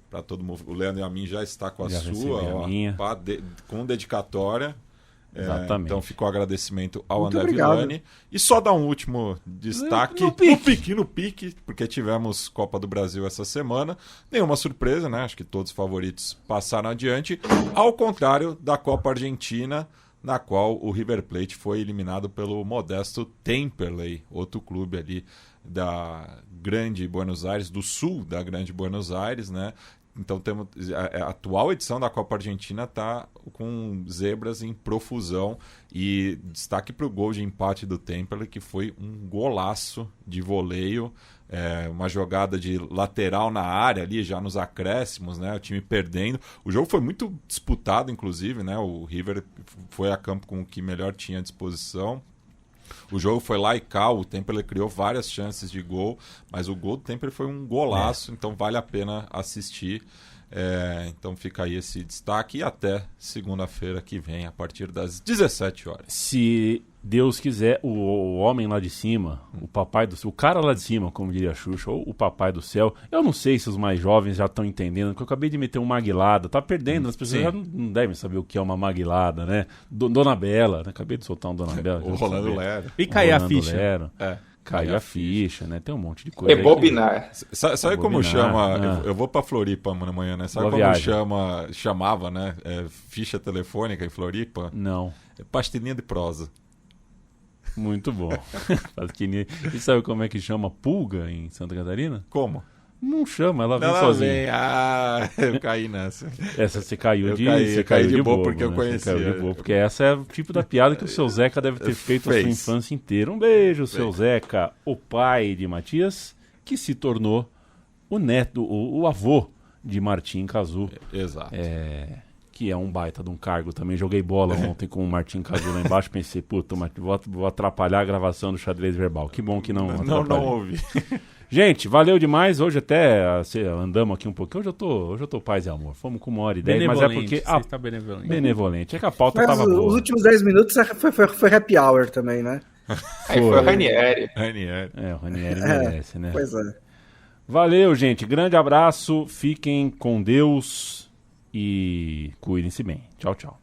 para todo mundo. O Leandro e a mim já está com a sua, com dedicatória. Exatamente. Então ficou agradecimento ao muito André Villani. E só dar um último destaque no pique, porque tivemos Copa do Brasil essa semana. Nenhuma surpresa, né? Acho que todos os favoritos passaram adiante. Ao contrário da Copa Argentina, na qual o River Plate foi eliminado pelo modesto Temperley, outro clube ali da Grande Buenos Aires, do sul da Grande Buenos Aires, né? Então temos a atual edição da Copa Argentina está com zebras em profusão, e destaque para o gol de empate do Temperley, que foi um golaço de voleio, uma jogada de lateral na área ali, já nos acréscimos, né? O time perdendo. O jogo foi muito disputado, inclusive, né? O River foi a campo com o que melhor tinha à disposição. O jogo foi lá e cá, o Temperley criou várias chances de gol, mas o gol do Temperley foi um golaço, então vale a pena assistir. Então fica aí esse destaque e até segunda-feira que vem, a partir das 17 horas. Se Deus quiser, o homem lá de cima, o papai do céu, o cara lá de cima, como diria a Xuxa, ou o papai do céu, eu não sei se os mais jovens já estão entendendo, porque eu acabei de meter uma maguilada, tá perdendo, as pessoas já não devem saber o que é uma maguilada, né? Dona Bela, né? Acabei de soltar um Dona Bela. O Rolando Lero. E caiu a ficha. Caiu a ficha, né? Tem um monte de coisa. Rebobinar. Sabe como chama? Eu vou pra Floripa amanhã, né? Sabe como chamava, né? Ficha telefônica em Floripa? Não. Pastinha de prosa. Muito bom. E sabe como é que chama pulga em Santa Catarina? Como? Não chama, ela vem sozinha. Eu caí nessa. Essa você caiu de boa, porque eu conhecia. Você caiu de boa, porque essa é o tipo da piada que o seu Zeca deve ter feito a sua infância inteira. Um beijo, seu Zeca, o pai de Matias, que se tornou o neto, o avô de Martim Cazu. Exato. Que é um baita de um cargo também. Joguei bola ontem com o Martim Cazu lá embaixo, pensei, puta, vou atrapalhar a gravação do xadrez verbal. Que bom que não ouvi. Gente, valeu demais. Hoje até andamos aqui um pouquinho. Hoje eu tô paz e amor. Fomos com 1h10, mas é porque... Você tá benevolente. Benevolente. É que a pauta mas tava boa. Os últimos 10 minutos foi happy hour também, né? Aí foi o Ranieri. O Ranieri merece, né? Pois é. Valeu, gente. Grande abraço. Fiquem com Deus e cuidem-se bem. Tchau, tchau.